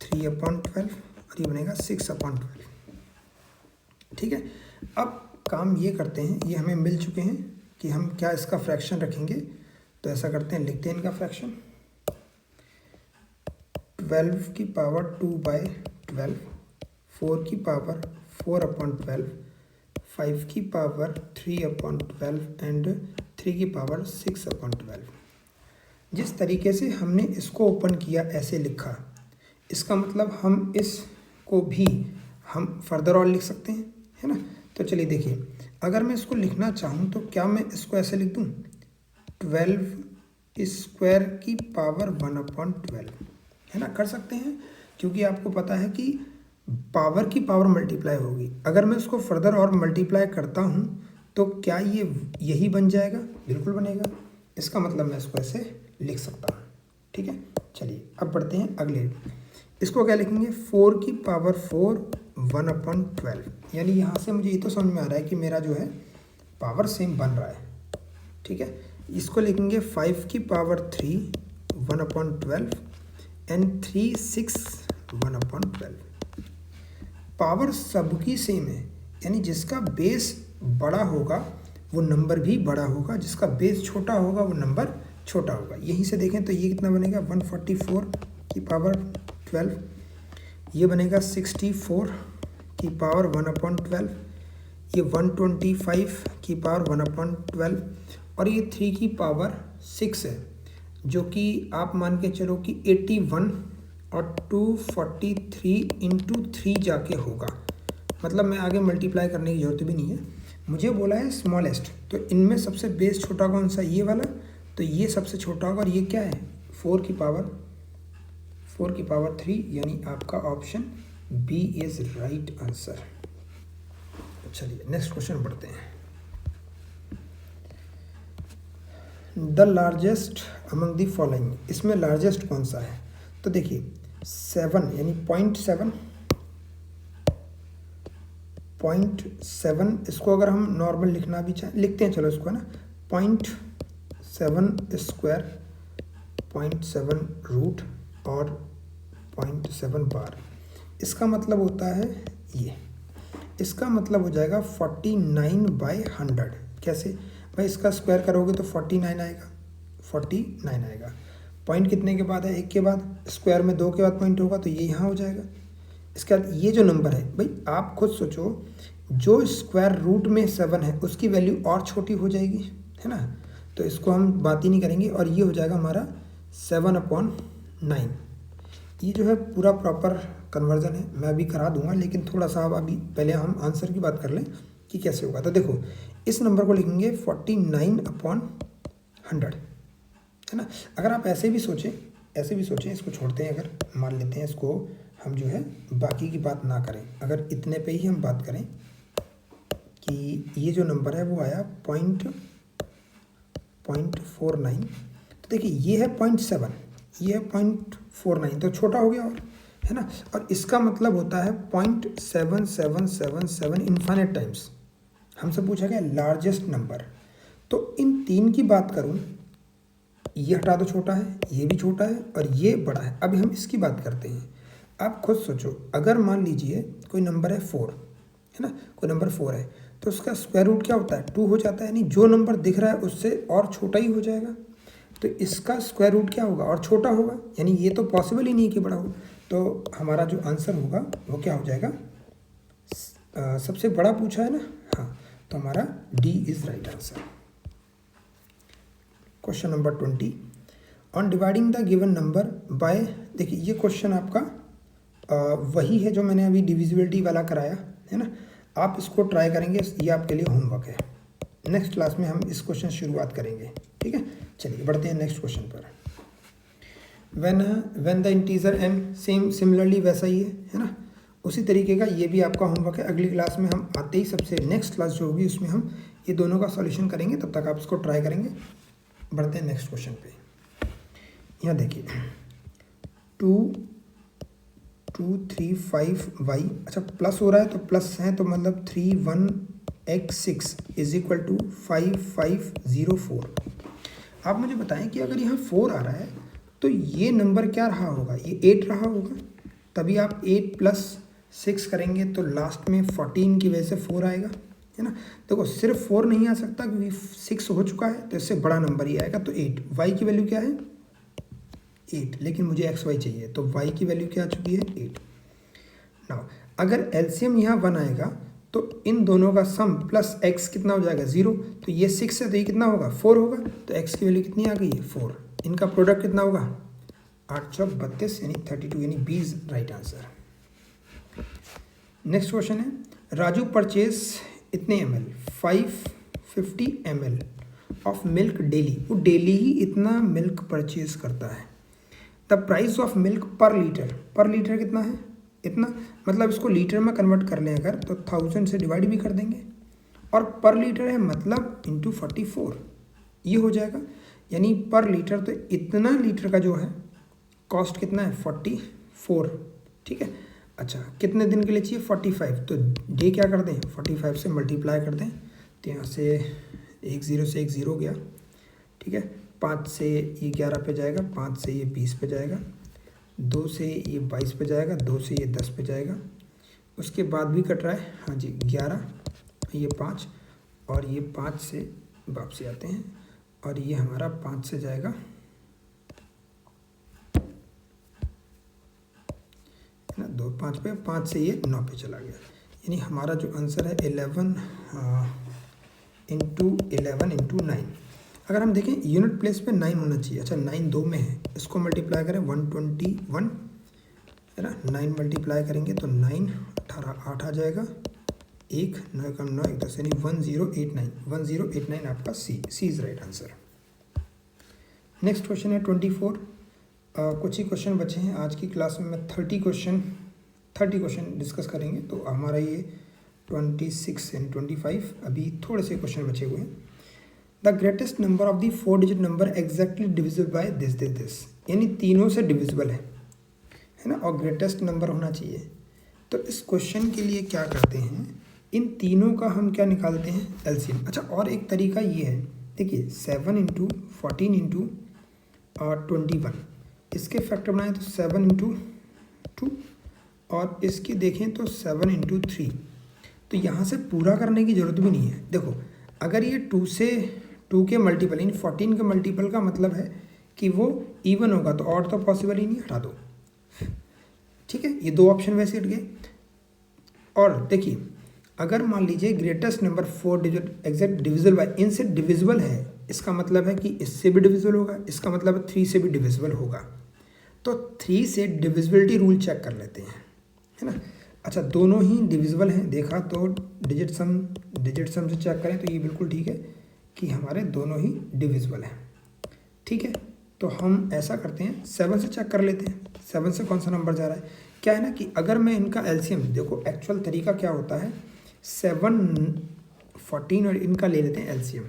3/12 और ये बनेगा 6/12। ठीक है, अब काम ये करते हैं, ये हमें मिल चुके हैं कि हम क्या इसका फ्रैक्शन रखेंगे, तो ऐसा करते हैं, लिखते हैं इनका फ्रैक्शन 12 की पावर 2/12, 4 की पावर 4/12, 5 की पावर 3/12 एंड 3 की पावर 6/12। जिस तरीके से हमने इसको ओपन किया ऐसे लिखा, इसका मतलब हम इसको भी हम फर्दर और लिख सकते हैं, है ना। तो चलिए देखिए, अगर मैं इसको लिखना चाहूँ तो क्या मैं इसको ऐसे लिख दूँ, 12 स्क्वायर की पावर 1/12, है ना, कर सकते हैं, क्योंकि आपको पता है कि पावर की पावर मल्टीप्लाई होगी। अगर मैं इसको फर्दर और मल्टीप्लाई करता हूँ तो क्या ये यही बन जाएगा, बिल्कुल बनेगा, इसका मतलब मैं इसको ऐसे लिख सकता हूँ। ठीक है, चलिए अब बढ़ते हैं अगले, इसको क्या लिखेंगे 4 की पावर 4 1/12, यानी यहाँ से मुझे ये तो समझ में आ रहा है कि मेरा जो है पावर सेम बन रहा है। ठीक है, इसको लिखेंगे 5 की पावर 3 1/12 एंड 3 6 1/12। पावर सबकी सेम है, यानी जिसका बेस बड़ा होगा वो नंबर भी बड़ा होगा, जिसका बेस छोटा होगा वो नंबर छोटा होगा। यहीं से देखें तो ये कितना बनेगा 144 की पावर 12, ये बनेगा 64 की पावर 1/12, ये 125 की पावर 1/12 और ये 3 की पावर 6 है, जो कि आप मान के चलो कि 81 और 243 इंटू 3 जाके होगा। मतलब मैं आगे मल्टीप्लाई करने की जरूरत भी नहीं है, मुझे बोला है स्मॉलेस्ट, तो इनमें सबसे बेस छोटा कौन सा, ये वाला, तो ये सबसे छोटा होगा और ये क्या है 4 की पावर 3, यानी आपका option B is right answer. चलिए नेक्स्ट क्वेश्चन बढ़ते हैं। The largest among the following, इसमें लार्जेस्ट कौन सा है, तो देखिए 7 यानी 0.7, इसको अगर हम नॉर्मल लिखना भी चाहें लिखते हैं, चलो इसको, है ना, 0.7 स्क्वायर, 0.7 रूट और 0.7 बार। इसका मतलब होता है ये, इसका मतलब हो जाएगा 49/100। कैसे भाई, इसका स्क्वायर करोगे तो 49 आएगा, 49 आएगा। पॉइंट कितने के बाद है, 1 के बाद, स्क्वायर में 2 के बाद पॉइंट होगा तो ये यहाँ हो जाएगा। इसके बाद ये जो नंबर है भाई, आप खुद सोचो, जो स्क्वायर रूट में 7 है उसकी वैल्यू और छोटी हो जाएगी, है ना, तो इसको हम बात ही नहीं करेंगे और ये हो जाएगा हमारा 7/9। ये जो है पूरा प्रॉपर कन्वर्जन है, मैं अभी करा दूंगा, लेकिन थोड़ा सा अभी पहले हम आंसर की बात कर लें कि कैसे होगा। तो देखो इस नंबर को लिखेंगे 49/100, है ना। अगर आप ऐसे भी सोचें इसको छोड़ते हैं, अगर मान लेते हैं इसको हम जो है बाकी की बात ना करें, अगर इतने पे ही हम बात करें कि ये जो नंबर है वो आया 0.49, तो देखिए ये है 0.7, ये है 0.49, तो छोटा हो गया और, है ना। और इसका मतलब होता है 0.7777 इन्फाइनाइट टाइम्स। हमसे पूछा गया लार्जेस्ट नंबर, तो इन तीन की बात करूं, ये हटा दो, छोटा है, ये भी छोटा है और ये बड़ा है। अभी हम इसकी बात करते हैं। आप खुद सोचो, अगर मान लीजिए कोई नंबर है 4, है ना, कोई नंबर 4 है, तो उसका स्क्वायर रूट क्या होता है 2 हो जाता है, यानी जो नंबर दिख रहा है उससे और छोटा ही हो जाएगा, तो इसका स्क्वायर रूट क्या होगा और छोटा होगा, यानी ये तो पॉसिबल ही नहीं है कि बड़ा हो। तो हमारा जो आंसर होगा वो क्या हो जाएगा, सबसे बड़ा पूछा है ना, हाँ, तो हमारा D is right answer. Question number 20, on dividing the given number by, देखिए ये क्वेश्चन आपका वही है जो मैंने अभी डिविजिबिलिटी वाला कराया है ना, आप इसको ट्राई करेंगे, ये आपके लिए होमवर्क है। नेक्स्ट क्लास में हम इस क्वेश्चन शुरुआत करेंगे, ठीक है। चलिए बढ़ते हैं नेक्स्ट क्वेश्चन पर। When the integer n similarly वैसा ही है ना, उसी तरीके का ये भी आपका होमवर्क है। अगली क्लास में हम आते ही सबसे नेक्स्ट क्लास जो होगी उसमें हम ये दोनों का सॉल्यूशन करेंगे, तब तक आप इसको ट्राई करेंगे। बढ़ते हैं नेक्स्ट क्वेश्चन पे। यहाँ देखिए 2,2,3,5y, अच्छा प्लस हो रहा है तो प्लस है, तो मतलब 3,1,6 इज इक्वल टू 5,5,0,4। आप मुझे बताएं कि अगर यहाँ 4 आ रहा है तो ये नंबर क्या रहा होगा, ये 8 रहा होगा, तभी आप 8 + 6 करेंगे तो लास्ट में 14 की वजह से 4 आएगा, है ना। देखो सिर्फ 4 नहीं आ सकता क्योंकि 6 हो चुका है, तो इससे बड़ा नंबर ही आएगा, तो 8। y की वैल्यू क्या है 8, लेकिन मुझे xy चाहिए, तो y की वैल्यू क्या आ चुकी है 8। नाउ अगर एलसीएम यहाँ 1 आएगा तो इन दोनों का सम प्लस x कितना हो जाएगा 0, तो ये 6 है तो ये कितना होगा 4 होगा, तो x की वैल्यू कितनी आ गई है 4। इनका प्रोडक्ट कितना होगा 8/32 यानी 32, यानी B is right answer. Next question है, राजू परचेज इतने ml 550 ml of milk daily, वो डेली ही इतना मिल्क परचेज करता है। The price of milk per litre कितना है इतना, मतलब इसको लीटर में कन्वर्ट कर लें अगर तो 1000 से डिवाइड भी कर देंगे, और पर लीटर है मतलब इंटू 44 ये हो जाएगा, यानी पर लीटर, तो इतना लीटर का जो है कॉस्ट कितना है 44, ठीक है। अच्छा कितने दिन के लिए चाहिए 45, तो डे क्या कर दें 45 से मल्टीप्लाई कर दें, तो यहाँ से 1 0 से 1 0 गया, ठीक है। 5 से ये 11 पे जाएगा, 5 से ये 20 पे जाएगा, 2 से ये 22 पे जाएगा, 2 से ये 10 पे जाएगा, उसके बाद भी कट रहा है, हाँ जी 11, ये 5 और ये 5 से वापसी आते हैं, और ये हमारा 5 से जाएगा, है ना, 2 5 पे, 5 से ये 9 पे चला गया, यानी हमारा जो आंसर है 11 इंटू 9। अगर हम देखें यूनिट प्लेस पे 9 होना चाहिए, अच्छा 9 2 में है, इसको मल्टीप्लाई करें 121, है ना, 9 मल्टीप्लाई करेंगे तो 9 18 8 आ जाएगा, 1 9 कम 9 1 10, यानी 1089 आपका C is right answer. Next question है 24, कुछ ही क्वेश्चन बचे हैं आज की क्लास में, मैं 30 क्वेश्चन डिस्कस करेंगे, तो हमारा ये 26 एंड 25 अभी थोड़े से क्वेश्चन बचे हुए हैं। The greatest number of the 4 digit number exactly divisible by this, यानी तीनों से डिविजिबल है ना, और ग्रेटेस्ट नंबर होना चाहिए। तो इस क्वेश्चन के लिए क्या करते हैं, इन तीनों का हम क्या निकालते हैं एलसीएम। अच्छा और एक तरीका ये है, देखिए 7 × 14 × 21, इसके फैक्टर बनाएं तो 7 × 2, और इसकी देखें तो 7 × 3, तो यहाँ से पूरा करने की ज़रूरत भी नहीं है। देखो अगर ये 2 के मल्टीपल यानी 14 के मल्टीपल का मतलब है कि वो इवन होगा, तो और तो पॉसिबल ही नहीं, हटा दो, ठीक है। ये 2 ऑप्शन वैसे हट गए। और देखिए अगर मान लीजिए greatest number 4 digit exact divisible by, इनसे डिविजिबल है, इसका मतलब है कि इससे भी डिविजिबल होगा, इसका मतलब है 3 से भी डिविजिबल होगा। तो 3 से डिविजिबिलिटी रूल चेक कर लेते हैं, है ना। अच्छा, दोनों ही डिविजिबल हैं, देखा तो डिजिट सम से चेक करें तो ये बिल्कुल ठीक है कि हमारे दोनों ही डिविजिबल हैं। ठीक है, तो हम ऐसा करते हैं 7 से चेक कर लेते हैं, 7 से कौन सा नंबर जा रहा है। क्या है ना कि अगर मैं इनका एलसीएम, देखो एक्चुअल तरीका क्या होता है, 7, 14 और इनका ले लेते हैं एलसीएम।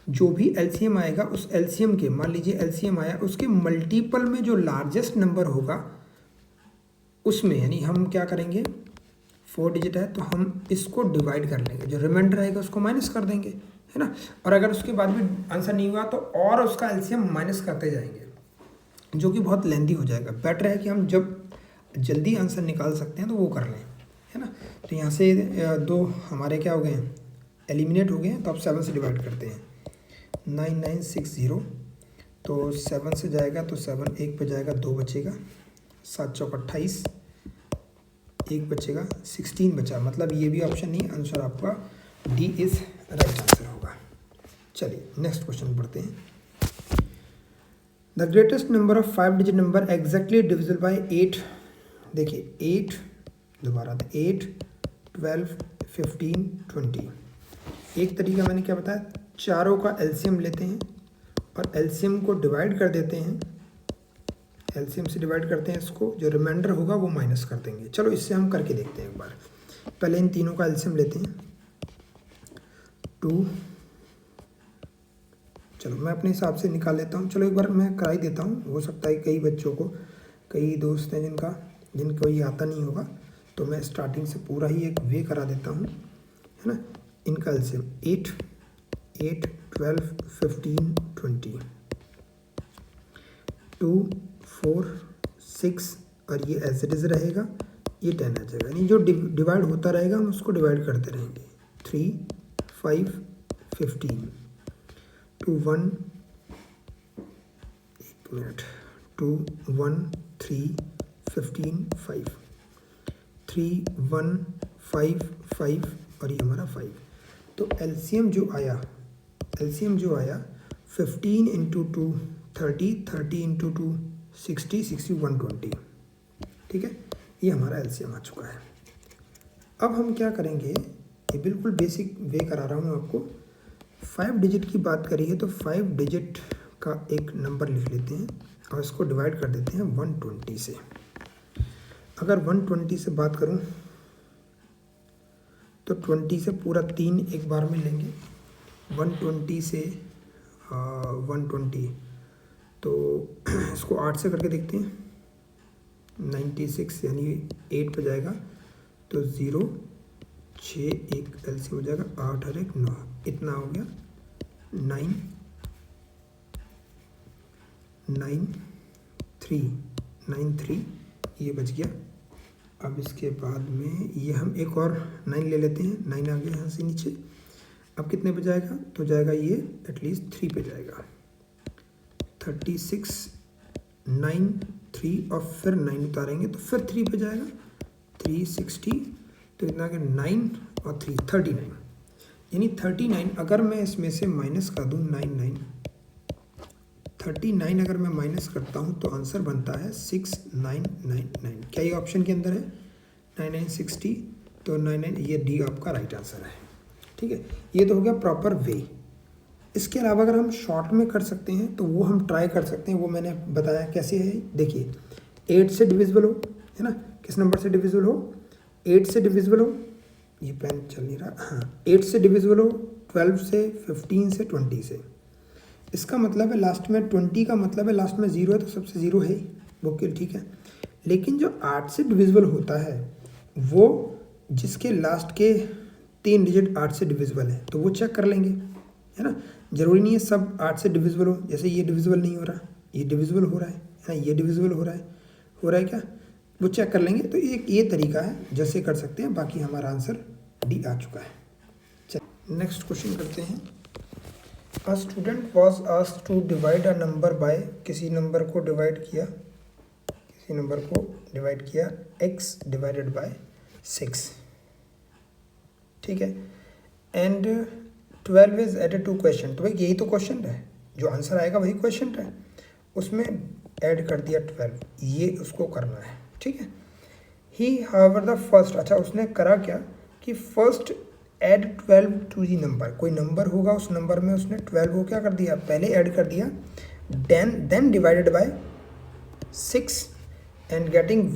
जो भी एलसीएम आएगा उस एलसीएम के, मान लीजिए एलसीएम आया, उसके मल्टीपल में जो लार्जेस्ट नंबर होगा उसमें, यानी हम क्या करेंगे, 4 डिजिट है तो हम इसको डिवाइड कर लेंगे, जो रिमाइंडर आएगा उसको माइनस कर देंगे, है ना। और अगर उसके बाद भी आंसर नहीं हुआ तो और उसका एलसीएम माइनस करते जाएंगे, जो कि बहुत लेंदी हो जाएगा। बेटर है कि हम जब जल्दी आंसर निकाल सकते हैं तो वो कर लें, है ना। तो यहाँ से 2 हमारे क्या हो गए हैं, एलिमिनेट हो गए हैं। तो अब 7 से डिवाइड करते हैं, 9960, तो 7 से जाएगा तो 7 1 पे जाएगा, 2 बचेगा, 7 चौक 28, 1 बचेगा, 16 बचा, मतलब ये भी ऑप्शन नहीं, आंसर आपका डी इज राइट आंसर होगा। चलिए नेक्स्ट क्वेश्चन पढ़ते हैं। The greatest number of 5 digit number exactly divisible by 8। देखिए 8, दोबारा 8, 12, 15, 20। एक तरीका मैंने क्या बताया, चारों का एलसीएम लेते हैं और एलसीएम को डिवाइड कर देते हैं, एलसीएम से डिवाइड करते हैं इसको, जो रिमाइंडर होगा वो माइनस कर देंगे। चलो इससे हम करके देखते हैं एक बार। पहले इन तीनों का एलसीएम लेते हैं, 2, चलो मैं अपने हिसाब से निकाल लेता हूँ, चलो एक बार मैं करा ही देता हूँ, हो सकता है कई बच्चों को, कई दोस्त हैं जिनको ये आता नहीं होगा, तो मैं स्टार्टिंग से पूरा ही एक वे करा देता हूँ, है ना। इनका एलसीएम 8, 8, 12, 15, 20, 2, 4, 6 और ये एज इट इज रहेगा, ये 10 आ जाएगा, यानी जो डिवाइड होता रहेगा हम उसको डिवाइड करते रहेंगे। 3, 5, 15, 2, 1, 1 मिनट, 2, 1, 3, 15, 5, 3, 1, 5, 5 और ये हमारा 5। तो एलसीएम जो आया 15 इंटू 2 30, 30 इंटू 2 60, 60 120। ठीक है, ये हमारा एलसीएम आ चुका है। अब हम क्या करेंगे, ये बिल्कुल बेसिक वे करा रहा हूँ आपको। 5 डिजिट की बात करी है तो 5 डिजिट का एक नंबर लिख लेते हैं और इसको डिवाइड कर देते हैं 120 से। अगर 120 से बात करूँ तो 20 से पूरा 3 एक बार में लेंगे, 120 से 120, तो इसको 8 से करके देखते हैं, 96 यानी 8 पे जाएगा तो 0, 6, 1 एलसीएम हो जाएगा, 8 और 1 9, इतना हो गया, 9, 3 ये बच गया। अब इसके बाद में ये हम एक और 9 ले लेते हैं, 9 आ गया यहाँ से नीचे। अब कितने पे जाएगा, तो जाएगा ये एटलीस्ट 3 पे जाएगा, 36, 9, 3 और फिर 9 उतारेंगे तो फिर 3 पे जाएगा, 360, तो इतना कि 9 और 3 39, यानी 39 अगर मैं इसमें से माइनस कर दूँ 39 अगर मैं माइनस करता हूँ तो आंसर बनता है 6999। क्या ये ऑप्शन के अंदर है 9960, तो 99 ये डी आपका राइट आंसर है। ठीक है, ये तो हो गया प्रॉपर वे। इसके अलावा अगर हम शॉर्ट में कर सकते हैं तो वो हम ट्राई कर सकते हैं, वो मैंने बताया कैसे है। देखिए 8 से डिविजिबल हो, है ना, किस नंबर से डिविजिबल हो, 8 से डिविजिबल हो, ये पेन चल नहीं रहा, हाँ 8 से डिविजिबल हो, 12 से, 15 से, 20 से। इसका मतलब है लास्ट में 20 का मतलब है लास्ट में 0 है तो सबसे 0 है ही, वो ठीक है। लेकिन जो 8 से डिविजिबल होता है वो जिसके लास्ट के 3 डिजिट 8 से डिविजिबल है तो वो चेक कर लेंगे, है ना। ज़रूरी नहीं है सब 8 से डिविजिबल हो, जैसे ये डिविजिबल नहीं हो रहा, ये डिविजिबल हो रहा है, ये डिविजिबल हो रहा है क्या, वो चेक कर लेंगे। तो ये तरीका है जैसे कर सकते हैं। बाकी हमारा आंसर डी आ चुका है। चलिए नेक्स्ट क्वेश्चन करते हैं। A student was asked to divide a number by, किसी नंबर को डिवाइड किया x डिवाइडेड बाय 6। ठीक है। And 12 is added to question, तो भाई यही तो क्वेश्चन है, जो आंसर आएगा वही क्वेश्चन है, उसमें ऐड कर दिया 12, ये उसको करना है, ठीक है। ही हाउएवर द फर्स्ट, अच्छा उसने करा क्या कि first add 12 to the number, कोई नंबर होगा उस नंबर में उसने 12 को क्या कर दिया, पहले ऐड कर दिया, then divided by 6 and getting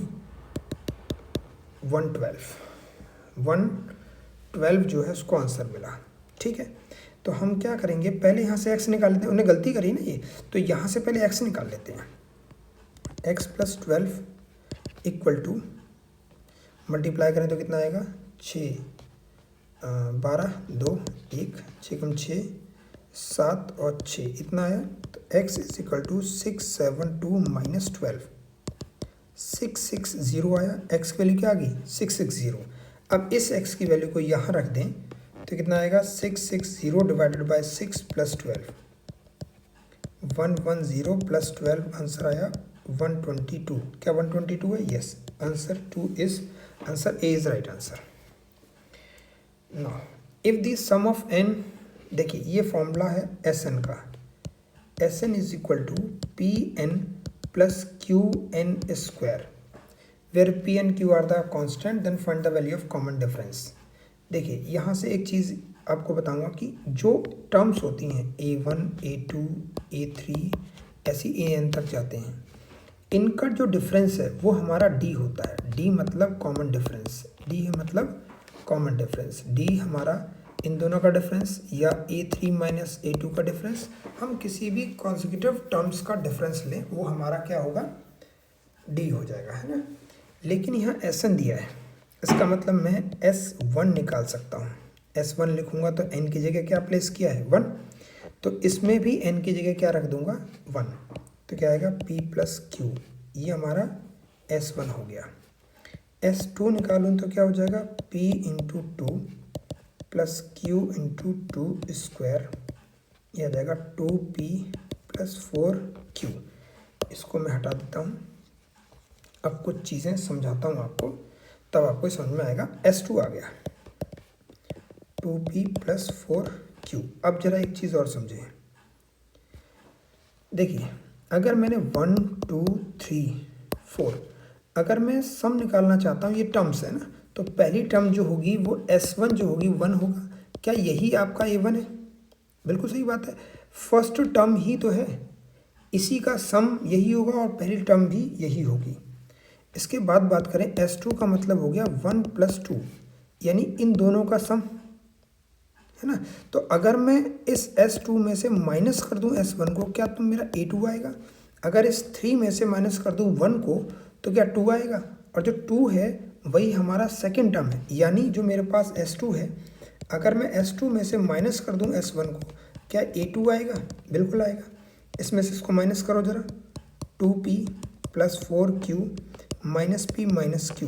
112 जो है उसको आंसर मिला, ठीक है। तो हम क्या करेंगे, पहले यहाँ से x निकाल लेते हैं, उन्हें गलती करी ना ये, तो यहाँ से पहले x निकाल लेते हैं। x + 12 इक्वल टू, मल्टीप्लाई करें तो कितना आएगा, 6 12 2 1 6 6 7 और 6 इतना आया। तो x = 672 - 12 660 आया, x की वैल्यू क्या आ गई 660। अब इस x की वैल्यू को यहाँ रख दें तो कितना आएगा 660 डिवाइडेड बाय 6 + 12 110 + 12 आंसर आया 122। क्या 122 है? Yes, answer A is right answer. Now if the sum of n, देखिए ये फॉर्मूला है Sn का, Sn = Pn + Qn², where P and Q are the constant, then find the value of common difference। देखिए यहाँ से एक चीज़ आपको बताऊंगा कि जो टर्म्स होती हैं A1 A2 A3 ऐसी AN तक जाते हैं, इनका जो डिफरेंस है वो हमारा D होता है। D मतलब कॉमन डिफरेंस, D है मतलब कॉमन डिफरेंस, D हमारा इन दोनों का डिफरेंस या A3 - A2 का डिफरेंस, हम किसी भी कॉन्जिक्यूटिव टर्म्स का डिफरेंस लें वो हमारा क्या होगा, D हो जाएगा, है ना। लेकिन यहाँ Sn दिया है, इसका मतलब मैं S1 निकाल सकता हूँ। S1 लिखूँगा तो n की जगह क्या प्लेस किया है 1, तो इसमें भी n की जगह क्या रख दूँगा 1, तो क्या आएगा P + Q, ये हमारा S1 हो गया। S2 निकालूँ तो क्या हो जाएगा P × 2 + Q × 2², ये आ जाएगा 2P + 4Q। इसको मैं हटा देता हूँ, अब कुछ चीज़ें समझाता हूँ आपको, तब आपको समझ में आएगा। S2 आ गया 2P + 4Q। अब जरा एक चीज़ और समझें, देखिए अगर मैंने 1 2 3 4, अगर मैं सम निकालना चाहता हूँ, ये टर्म्स है ना, तो पहली टर्म जो होगी वो S1 जो होगी 1 होगा। क्या यही आपका A1 है? बिल्कुल सही बात है, फर्स्ट टर्म ही तो है, इसी का सम यही होगा और पहली टर्म भी यही होगी। इसके बाद बात करें S2 का मतलब हो गया 1 + 2, यानी इन दोनों का सम, है ना। तो अगर मैं इस S2 में से माइनस कर दूं S1 को, क्या तो मेरा A2 आएगा। अगर इस 3 में से माइनस कर दूं 1 को, तो क्या 2 आएगा, और जो 2 है वही हमारा सेकेंड टर्म है, यानी जो मेरे पास S2 है, अगर मैं S2 में से माइनस कर दूं S1 को, क्या A2 आएगा? बिल्कुल आएगा। इसमें से इसको माइनस करो ज़रा, 2P + 4Q - P - Q,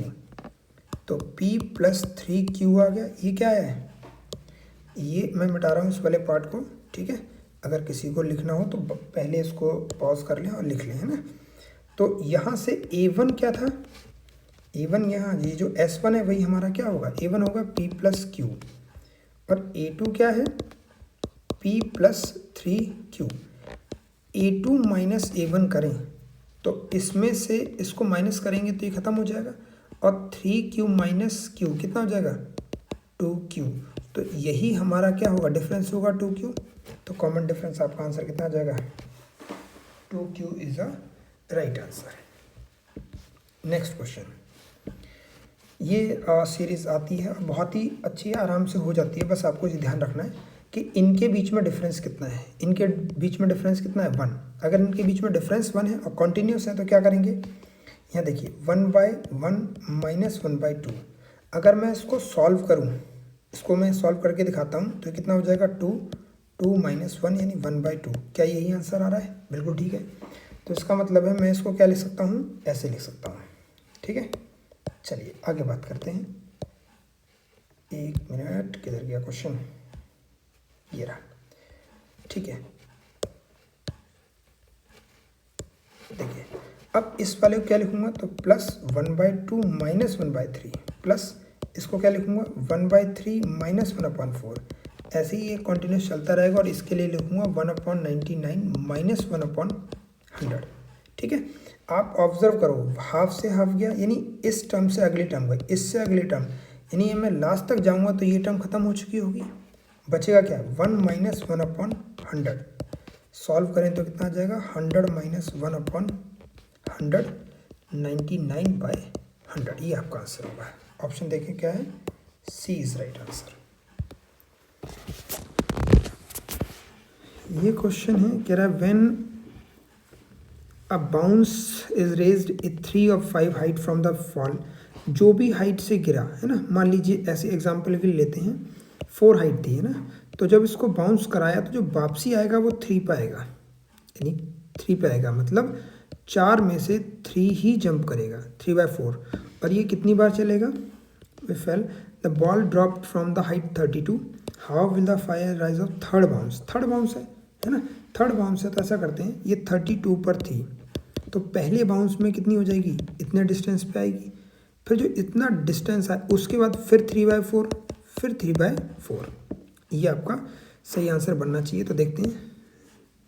तो P + 3Q आ गया। ये क्या है, ये मैं मिटा रहा हूँ इस वाले पार्ट को, ठीक है। अगर किसी को लिखना हो तो पहले इसको पॉज कर लें और लिख लें, है ना। तो यहाँ से A1 क्या था, A1 यहाँ, ये जो S1 है वही हमारा क्या होगा, A1 होगा P + Q, और A2 क्या है P + 3Q। A2 - A1 करें तो इसमें से इसको माइनस करेंगे तो ये ख़त्म हो जाएगा, और 3Q - Q कितना हो जाएगा 2Q। तो यही हमारा क्या होगा, डिफरेंस होगा 2Q। तो कॉमन डिफरेंस आपका आंसर कितना आ जाएगा, 2Q is a right answer. Next question, ये सीरीज़ आती है और बहुत ही अच्छी आराम से हो जाती है, बस आपको ये ध्यान रखना है कि इनके बीच में डिफरेंस कितना है। इनके बीच में डिफरेंस कितना है 1। अगर इनके बीच में डिफरेंस 1 है और कॉन्टीन्यूस है तो क्या करेंगे, यहाँ देखिए 1/1 - 1/2। अगर मैं इसको सॉल्व करूँ, इसको मैं सॉल्व करके दिखाता हूँ, तो कितना हो जाएगा 2 2 - 1 यानी 1/2। क्या यही आंसर आ रहा है? बिल्कुल ठीक है। तो इसका मतलब है मैं इसको क्या लिख सकता हूँ, ऐसे लिख सकता हूँ, ठीक है। चलिए आगे बात करते हैं। 1 मिनट, किधर गया क्वेश्चन, ये रहा, ठीक है। देखिए अब इस वाले को क्या लिखूंगा, तो +1/2 - 1/3 प्लस इसको क्या लिखूँगा 1/3 माइनस 1/4। ऐसे ही ये कंटिन्यूस चलता रहेगा और इसके लिए लिखूँगा 1/99 माइनस 1/100। ठीक है, आप ऑब्जर्व करो, हाफ से हाफ गया यानी इस टर्म से अगली टर्म गई, इससे अगली टर्म, यानी मैं लास्ट तक जाऊँगा तो ये टर्म खत्म हो चुकी होगी। बचेगा क्या 1 माइनस 1/100। सॉल्व करें तो कितना आ जाएगा 100 माइनस 1/100 99/100। ये आपका आंसर होगा। ऑप्शन देखें क्या है, सी इज राइट आंसर। ये क्वेश्चन है, कह रहा है when a bounce is raised it 3 और 5 हाइट फ्रॉम द फॉल, जो भी हाइट से गिरा है ना, मान लीजिए ऐसे एग्जांपल के लिए लेते हैं 4 हाइट थी है ना, तो जब इसको बाउंस कराया तो जो वापसी आएगा वो 3 पे आएगा, यानी 3 पे आएगा, मतलब 4 में से 3 ही जंप करेगा 3/4। और ये कितनी बार चलेगा, way fell the ball dropped from the height 32, how will the fire rise of third bounce. Third bounce है ना, थर्ड बाउंस है तो ऐसा करते हैं, ये 32 पर थी तो पहले बाउंस में कितनी हो जाएगी, इतने डिस्टेंस पे आएगी, फिर जो इतना डिस्टेंस आए उसके बाद फिर 3/4, फिर 3/4। ये आपका सही आंसर बनना चाहिए। तो देखते हैं,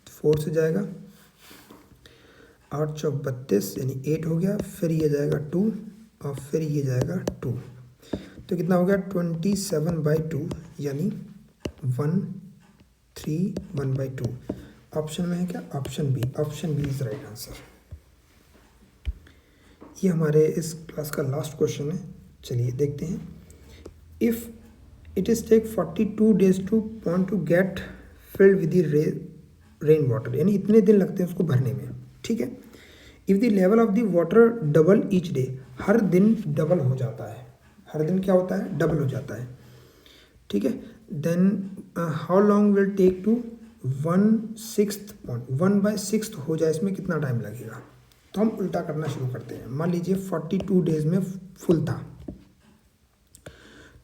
4 से जाएगा 8 चौक 32 यानी 8 हो गया, फिर ये जाएगा 2 और फिर ये जाएगा 2, तो कितना हो गया 27/2 यानी 1/2। ऑप्शन में है क्या, option B, option B is right answer. ये हमारे इस क्लास का लास्ट क्वेश्चन है। चलिए देखते हैं, if it is take 42 days to pond to get filled with the rain water, यानी इतने दिन लगते हैं उसको भरने में। ठीक है, if the level of the water double each day, हर दिन डबल हो जाता है, हर दिन क्या होता है, डबल हो जाता है। ठीक है, then how long will take to 1/6 pond, 1/6 हो जाए इसमें कितना टाइम लगेगा। तो हम उल्टा करना शुरू करते हैं। मान लीजिए 42 डेज में फुल था,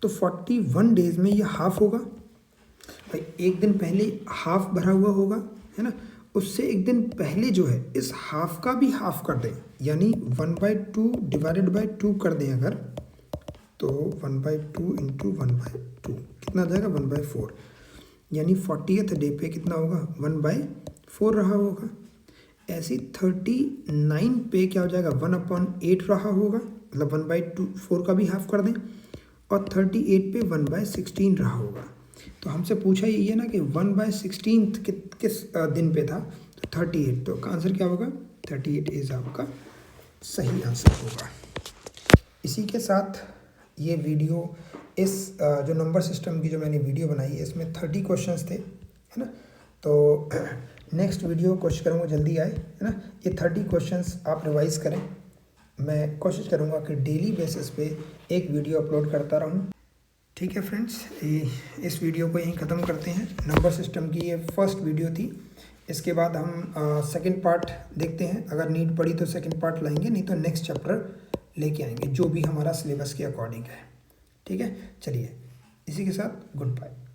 तो 41 डेज में ये हाफ होगा। भाई एक दिन पहले हाफ भरा हुआ होगा है ना, उससे एक दिन पहले जो है इस हाफ का भी हाफ कर दें, यानी 1/2 डिवाइडेड बाई 2 कर दें अगर, तो 1/2 इंटू 1/2 कितना आ जाएगा 1/4, यानी 40th डे पे कितना होगा 1/4 रहा होगा। ऐसे 39 पे क्या हो जाएगा 1/8 रहा होगा, मतलब 1/4 का भी हाफ कर दें, और 38 पे 1/16 रहा होगा। तो हमसे पूछा ये है ना कि 1/16 किस दिन पे था, तो 38, तो का आंसर क्या होगा 38 इज आपका सही आंसर होगा। इसी के साथ ये वीडियो, इस जो नंबर सिस्टम की जो मैंने वीडियो बनाई है इसमें 30 क्वेश्चंस थे है ना, तो नेक्स्ट वीडियो कोशिश करूँगा जल्दी आए है ना। ये 30 क्वेश्चंस आप रिवाइज करें, मैं कोशिश करूँगा कि डेली बेसिस पे एक वीडियो अपलोड करता रहूँ। ठीक है फ्रेंड्स, इस वीडियो को यहीं ख़त्म करते हैं। नंबर सिस्टम की ये फर्स्ट वीडियो थी, इसके बाद हम सेकंड पार्ट देखते हैं, अगर नीड पड़ी तो सेकंड पार्ट लाएंगे, नहीं तो नेक्स्ट चैप्टर लेके आएंगे जो भी हमारा सिलेबस के अकॉर्डिंग है। ठीक है, चलिए इसी के साथ गुड बाय।